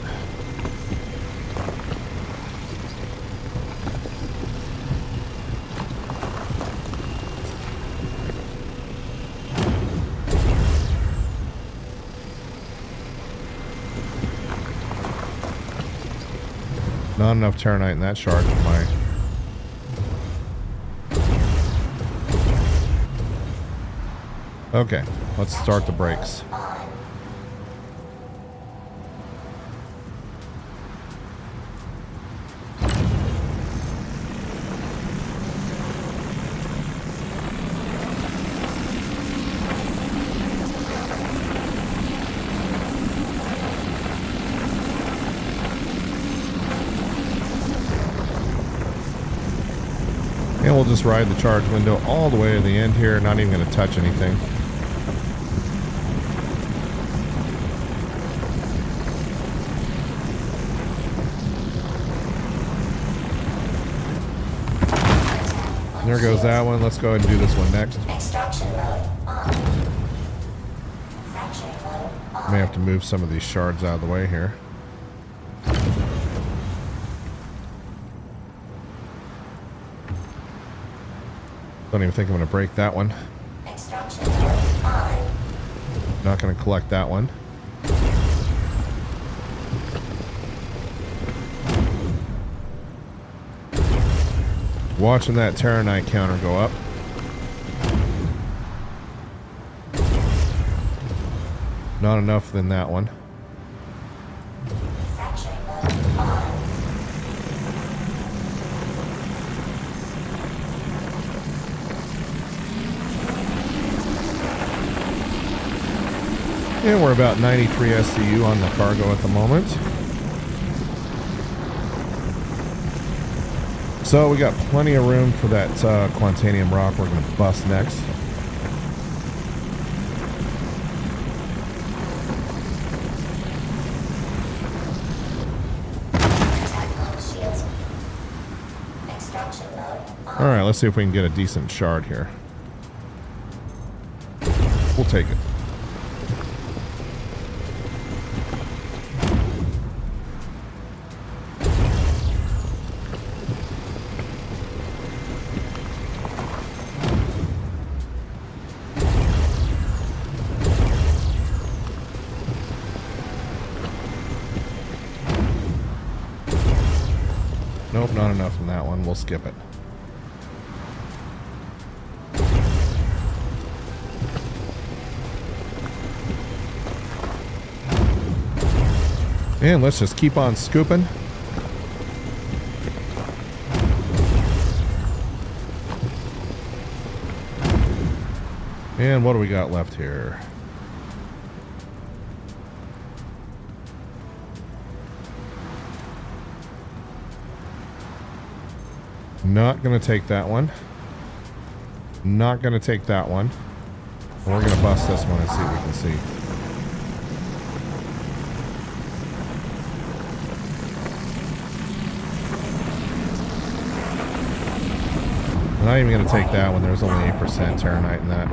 Not enough Terranite in that shard for my... Okay, let's start the brakes. And we'll just ride the charge window all the way to the end here, not even going to touch anything. There goes that one. Let's go ahead and do this one next. Extraction mode on. Fracturing mode on. May have to move some of these shards out of the way here. Don't even think I'm going to break that one. Extraction mode on. Not going to collect that one. Watching that Terranite counter go up. Not enough than that one. Fracturing mode on. And we're about 93 SCU on the cargo at the moment. So we got plenty of room for that Quantanium rock we're going to bust next. Attack on shields. Extraction mode on. Alright, let's see if we can get a decent shard here. We'll take it. Nope, not enough in that one. We'll skip it. And let's just keep on scooping. And what do we got left here? Not going to take that one. Not going to take that one. We're going to bust this one and see what we can see. I'm not even going to take that one. There's only 8% Terranite in that.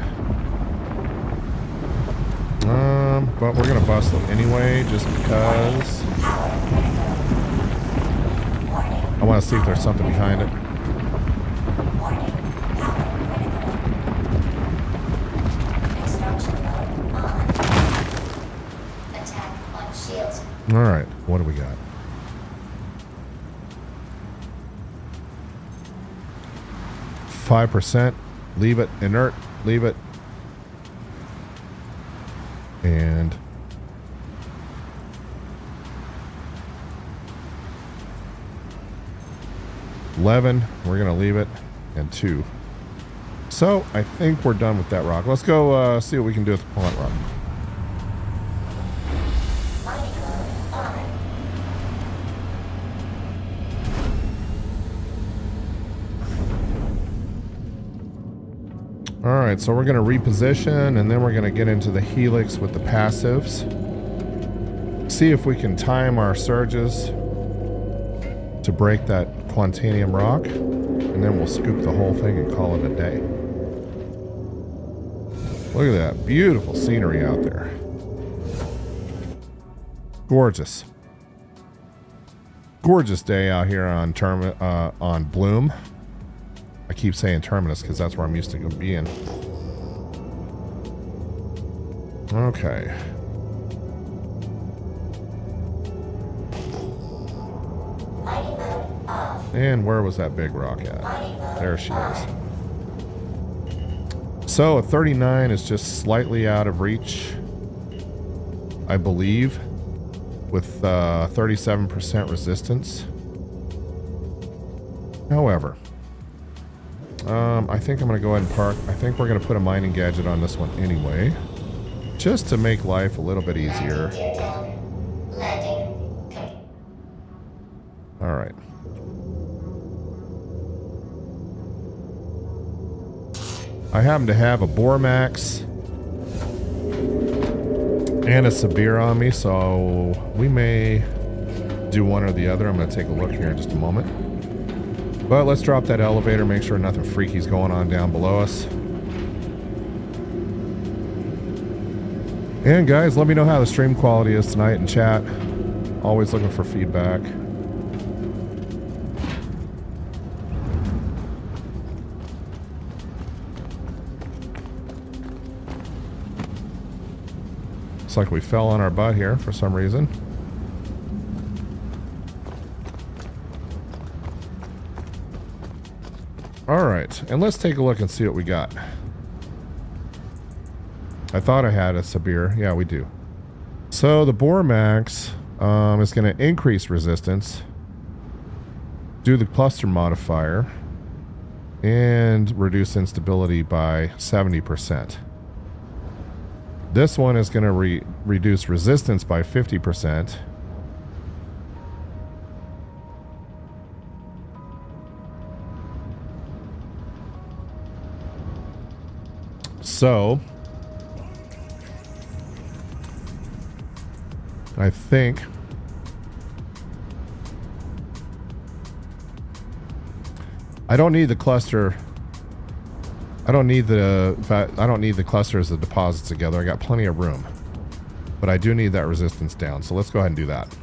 But we're going to bust them anyway, just because I want to see if there's something behind it. Alright, what do we got? 5%. Leave it inert. Leave it. And 11. We're going to leave it. And 2. So I think we're done with that rock. Let's go see what we can do with the plant rock. Alright, so we're going to reposition, and then we're going to get into the helix with the passives. See if we can time our surges to break that Quantanium rock, and then we'll scoop the whole thing and call it a day. Look at that beautiful scenery out there. Gorgeous. Gorgeous day out here on Bloom. I keep saying Terminus because that's where I'm used to being. Okay. And where was that big rock at? There she is. So a 39 is just slightly out of reach, I believe, with 37% resistance. However, I think I'm going to go ahead and park. I think we're going to put a mining gadget on this one anyway, just to make life a little bit easier. All right. I happen to have a Bormax and a Sabir on me, so we may do one or the other. I'm going to take a look here in just a moment. But let's drop that elevator, make sure nothing freaky's going on down below us. And guys, let me know how the stream quality is tonight in chat. Always looking for feedback. Looks like we fell on our butt here for some reason. Alright, and let's take a look and see what we got. I thought I had a Sabir. Yeah, we do. So the Bormax is going to increase resistance, do the cluster modifier, and reduce instability by 70%. This one is going to reduce resistance by 50%. So, I think I don't need the cluster. I don't need the cluster as the deposits together. I got plenty of room, but I do need that resistance down. So let's go ahead and do that.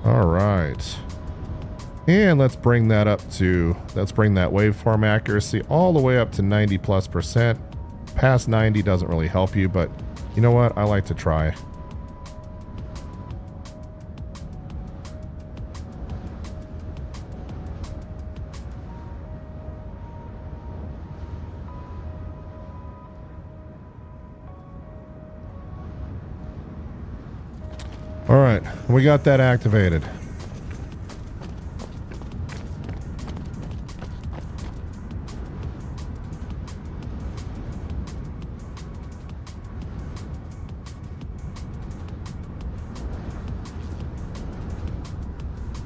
All right. And let's bring that waveform accuracy all the way up to 90+%. Past 90 doesn't really help you, but you know what? I like to try. All right, we got that activated.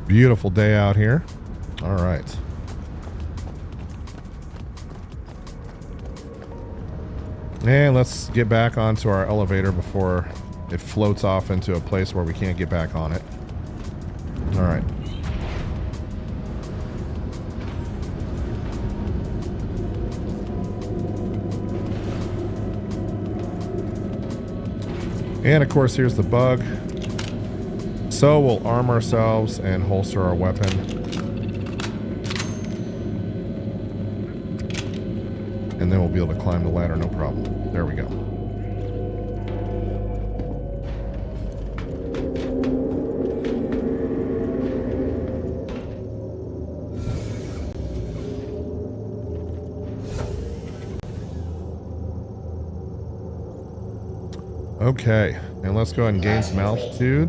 Beautiful day out here. All right. And let's get back onto our elevator before it floats off into a place where we can't get back on it. All right. And of course, here's the bug. So we'll arm ourselves and holster our weapon. And then we'll be able to climb the ladder, no problem. There we go. Okay, and let's go ahead and gain some altitude.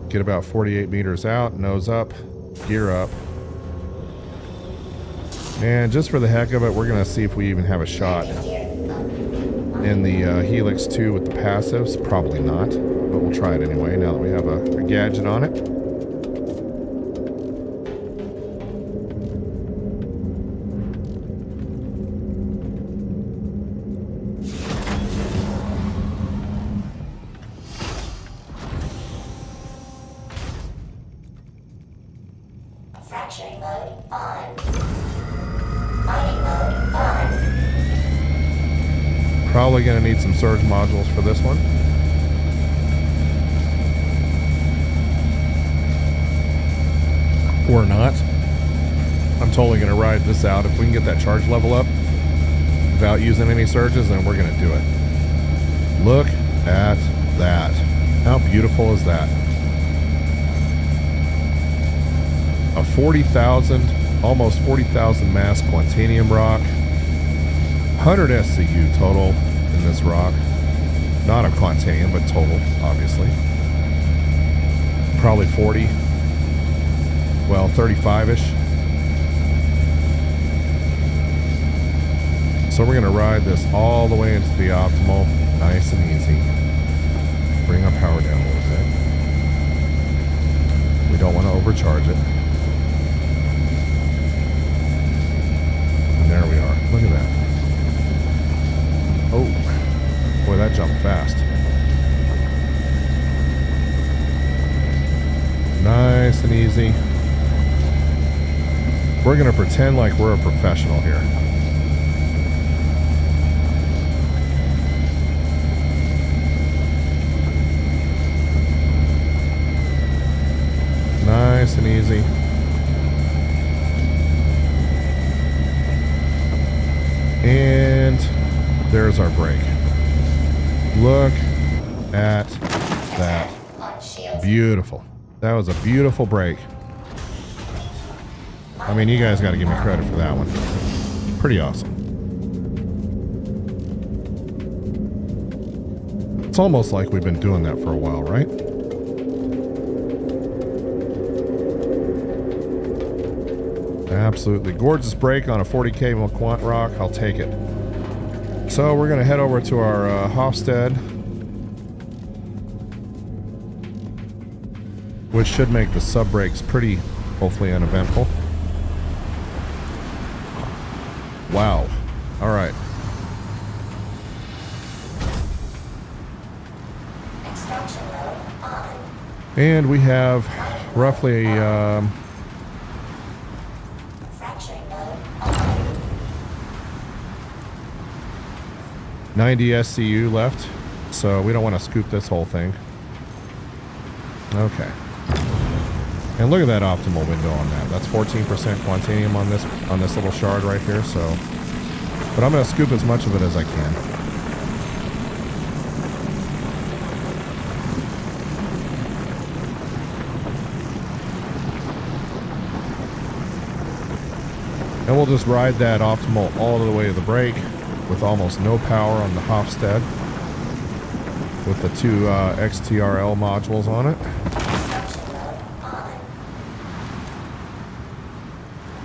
Get about 48 meters out, nose up, gear up. And just for the heck of it, we're going to see if we even have a shot in the Helix 2 with the passives. Probably not, but we'll try it anyway now that we have a gadget on it. Fracturing mode on. Mining mode on. Probably going to need some surge modules for this one. Or not. I'm totally going to ride this out. If we can get that charge level up without using any surges, then we're going to do it. Look at that. How beautiful is that? A 40,000, almost 40,000 mass Quantanium rock. 100 SCU total in this rock. Not a Quantanium, but total, obviously. Probably 40. Well, 35-ish. So we're going to ride this all the way into the optimal, nice and easy. Bring our power down a little bit. We don't want to overcharge it. And there we are. Look at that. Oh, boy, that jumped fast. Nice and easy. We're going to pretend like we're a professional here. Nice and easy. And there's our brake. Look at that. Beautiful. That was a beautiful brake. I mean, you guys got to give me credit for that one. Pretty awesome. It's almost like we've been doing that for a while, right? Absolutely gorgeous brake on a 40K Quant rock. I'll take it. So we're going to head over to our Hofstede, which should make the sub brakes pretty, hopefully, uneventful. Wow. All right. Extraction mode on. And we have roughly Fracturing mode on. 90 SCU left, so we don't want to scoop this whole thing. Okay. And look at that optimal window on that. That's 14% Quantanium on this little shard right here, so. But I'm going to scoop as much of it as I can. And we'll just ride that optimal all the way to the brake with almost no power on the Hofstede with the two XTRL modules on it. Extraction mode on.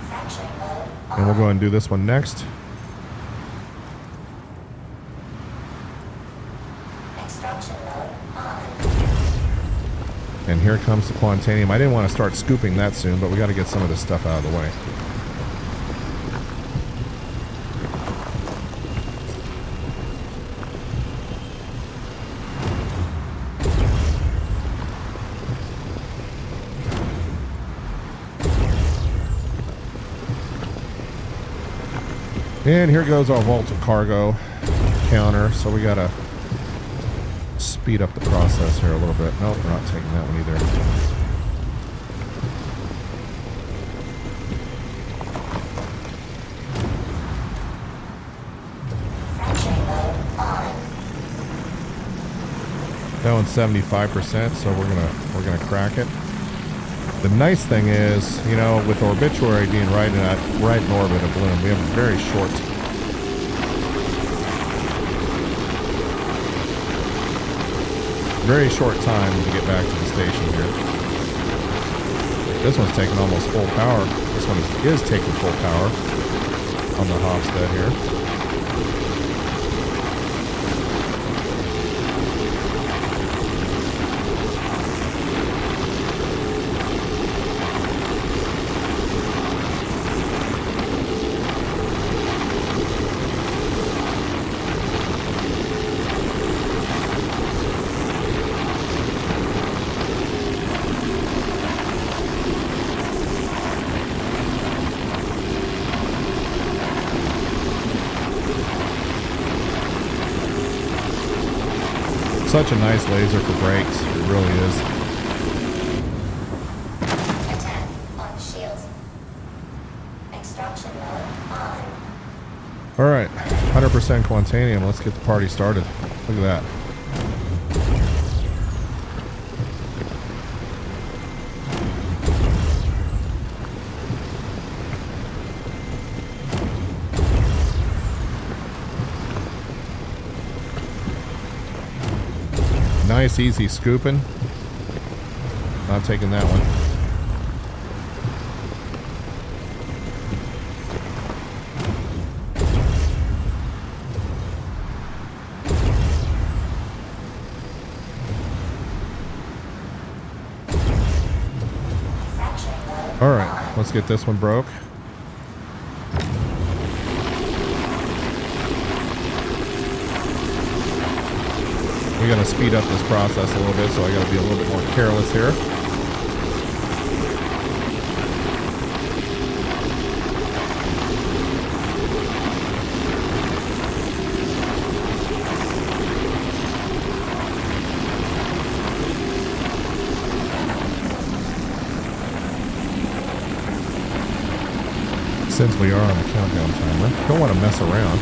Fracturing mode on. And we'll go ahead and do this one next. Extraction mode on. And here comes the Quantanium. I didn't want to start scooping that soon, but we got to get some of this stuff out of the way. And here goes our volatile cargo counter. So we gotta speed up the process here a little bit. Nope, we're not taking that one either. That one's 75%, so we're gonna crack it. The nice thing is, you know, with Orbituary being right in orbit of Bloom, we have a very short time to get back to the station here. This one's taking almost full power. This one is taking full power on the Hofstad here. Such a nice laser for brakes. It really is. Attack on shields. Extraction mode on. Alright, 100% Quantanium. Let's get the party started. Look at that. Nice, easy scooping. Not taking that one. All right, let's get this one broke. We gotta speed up this process a little bit, so I gotta be a little bit more careless here. Since we are on a countdown timer, don't want to mess around.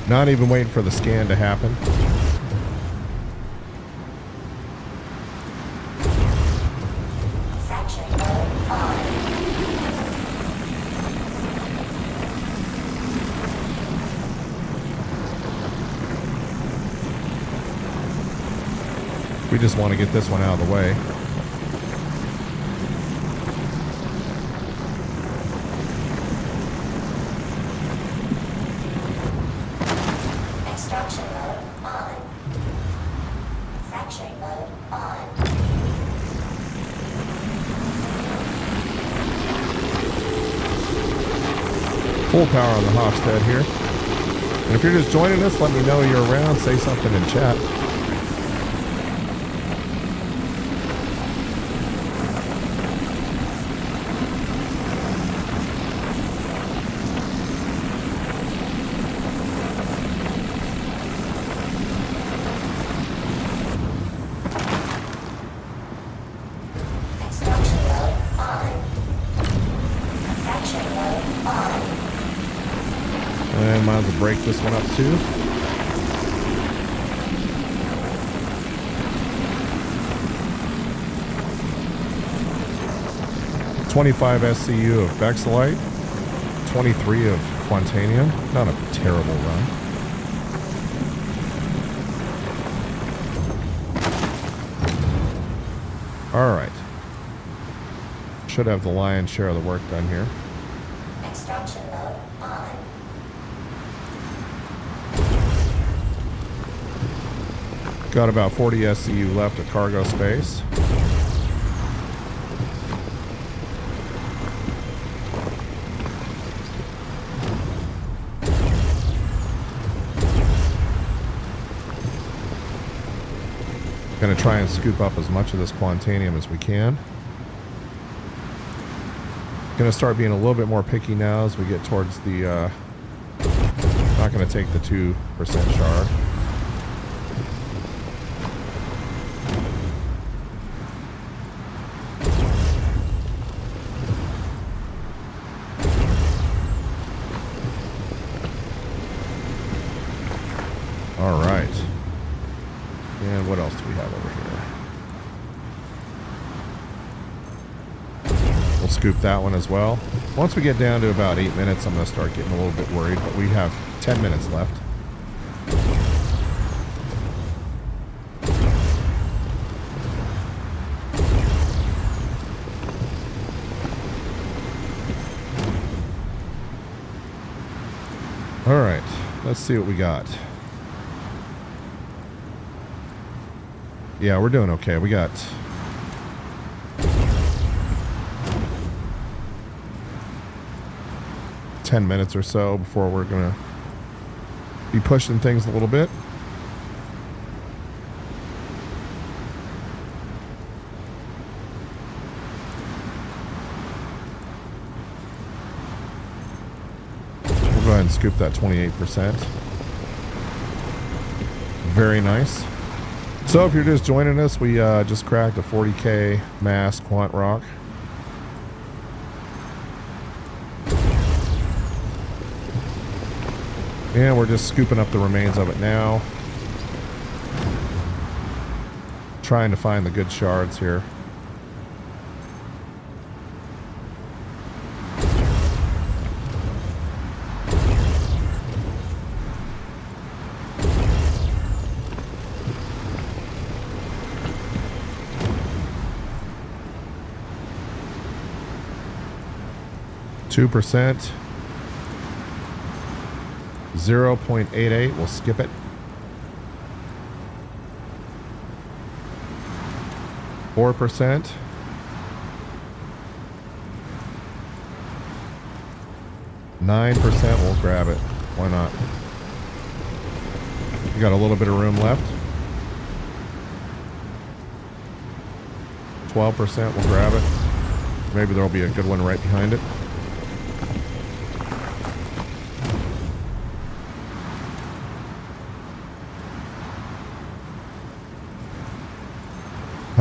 Not even waiting for the scan to happen. We just want to get this one out of the way. Extraction mode on. Fracturing mode on. Full power on the Hofstad here. And if you're just joining us, let me know you're around. Say something in chat. And might as well break this one up too. $25 SCU of Bexelite, 23 of Quantanium. Not a terrible run. All right. Should have the lion's share of the work done here. Got about 40 SCU left of cargo space. Going to try and scoop up as much of this Quantanium as we can. Going to start being a little bit more picky now as we get towards the... not going to take the 2% shard. All right. And what else do we have over here? We'll scoop that one as well. Once we get down to about 8 minutes, I'm going to start getting a little bit worried, but we have 10 minutes left. All right, let's see what we got. Yeah, we're doing okay. We got 10 minutes or so before we're gonna be pushing things a little bit. We'll go ahead and scoop that 28%. Very nice. So if you're just joining us, we just cracked a 40k mass quant rock. And we're just scooping up the remains of it now. Trying to find the good shards here. %. 0.88. We'll skip it. 4%. 9%. We'll grab it. Why not? We got a little bit of room left. 12%. We'll grab it. Maybe there'll be a good one right behind it.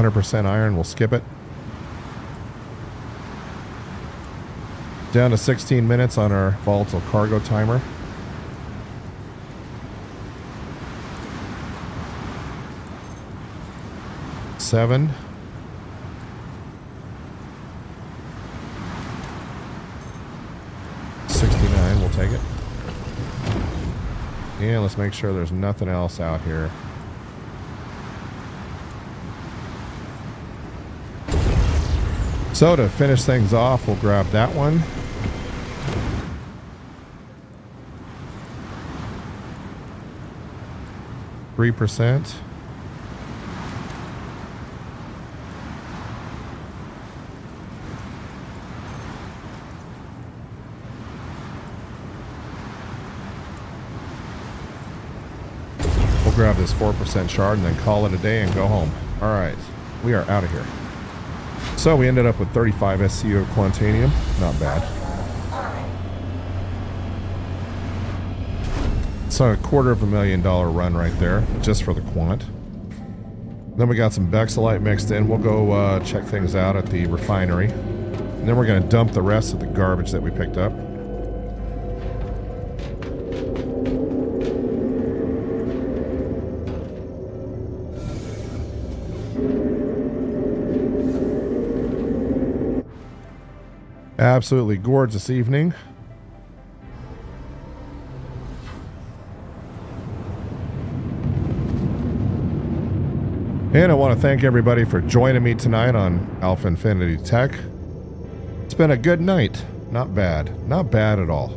%, iron, we'll skip it. Down to 16 minutes on our volatile cargo timer. $7. $69, we'll take it. And let's make sure there's nothing else out here. So to finish things off, we'll grab that one. %. We'll grab this 4% shard and then call it a day and go home. All right, we are out of here. So we ended up with 35 SCU of Quantanium. Not bad. So a $250,000 run right there, just for the quant. Then we got some Bexolite mixed in. We'll go check things out at the refinery. And then we're going to dump the rest of the garbage that we picked up. Absolutely gorgeous evening. And I want to thank everybody for joining me tonight on AlphaInfinith Tech. It's been a good night. Not bad. Not bad at all.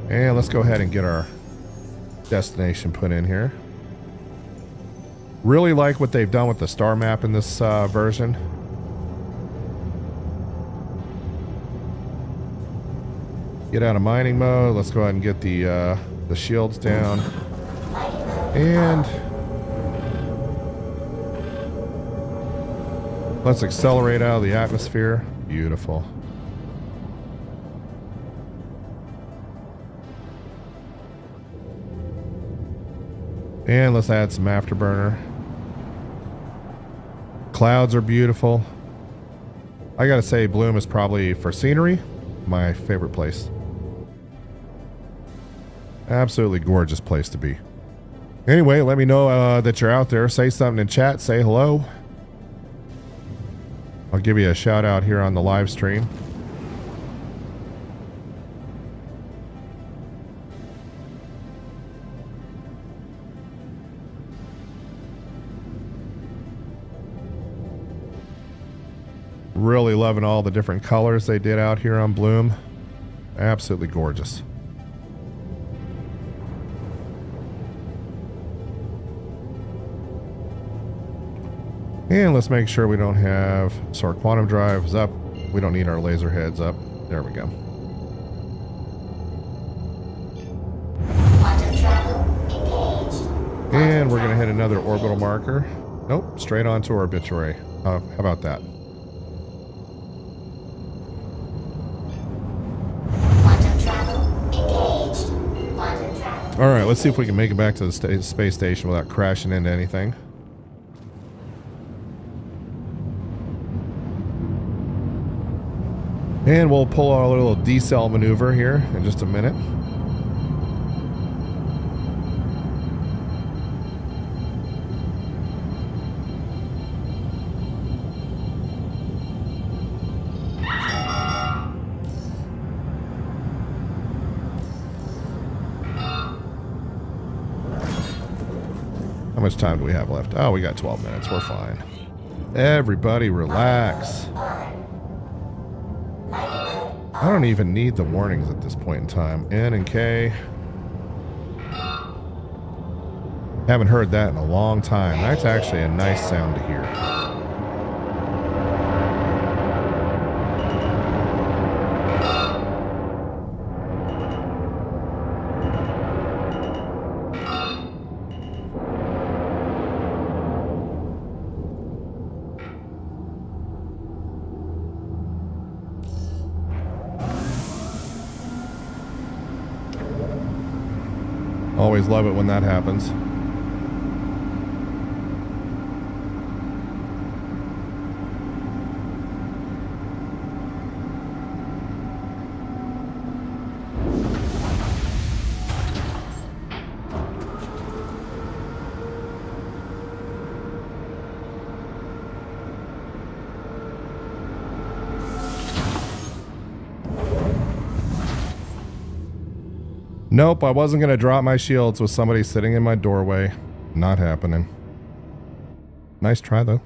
And let's go ahead and get our destination put in here. Really like what they've done with the star map in this version. Get out of mining mode. Let's go ahead and get the shields down. And let's accelerate out of the atmosphere. Beautiful. And let's add some afterburner. Clouds are beautiful. I gotta say, Bloom is probably, for scenery, my favorite place. Absolutely gorgeous place to be. Anyway, let me know that you're out there. Say something in chat. Say hello. I'll give you a shout out here on the live stream. Really loving all the different colors they did out here on Bloom. Absolutely gorgeous. And let's make sure we don't have, so our quantum drive is up. We don't need our laser heads up. There we go. Quantum travel engaged. And we're gonna hit another orbital marker. Nope, straight onto orbitrary. How about that? Quantum travel engaged. Quantum travel. All right, let's see if we can make it back to the space station without crashing into anything. And we'll pull our little decel maneuver here in just a minute. How much time do we have left? Oh, we got 12 minutes. We're fine. Everybody relax. I don't even need the warnings at this point in time. N and K. Haven't heard that in a long time. That's actually a nice sound to hear. Always love it when that happens. Nope, I wasn't going to drop my shields with somebody sitting in my doorway. Not happening. Nice try, though.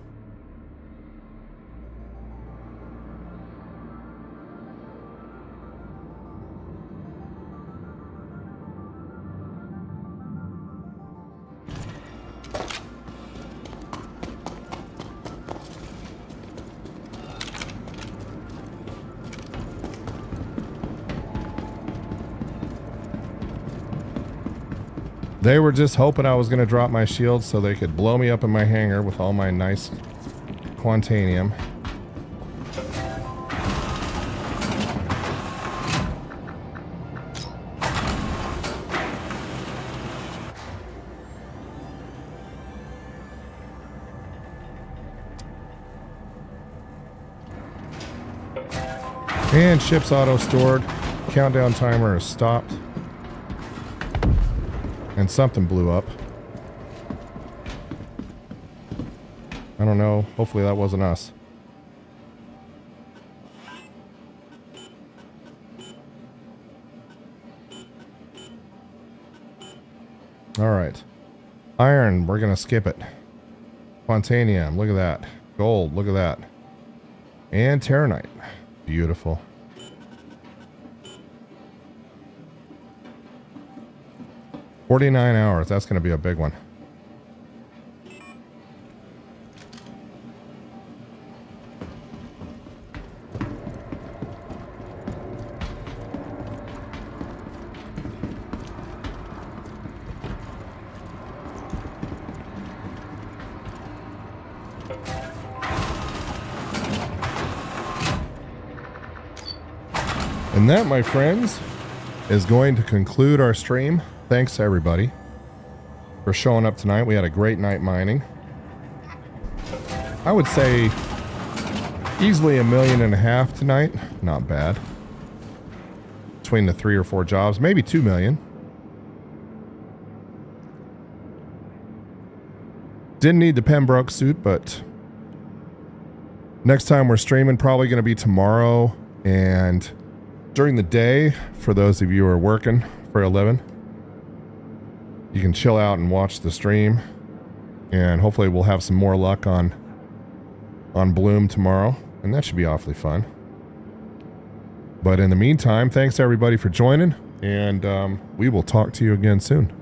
They were just hoping I was going to drop my shield so they could blow me up in my hangar with all my nice Quantanium. And ship's auto stored. Countdown timer is stopped. And something blew up. I don't know. Hopefully that wasn't us. Alright. Iron, we're gonna skip it. Quantanium, look at that. Gold, look at that. And Terranite. Beautiful. $49 hours. That's going to be a big one. And that, my friends, is going to conclude our stream. Thanks to everybody for showing up tonight. We had a great night mining. I would say easily 1.5 million tonight. Not bad. Between the 3 or 4 jobs, maybe 2 million. Didn't need the Pembroke suit, but next time we're streaming, probably going to be tomorrow. And during the day, for those of you who are working for a living, you can chill out and watch the stream. And hopefully we'll have some more luck on Bloom tomorrow. And that should be awfully fun. But in the meantime, thanks everybody for joining. And we will talk to you again soon.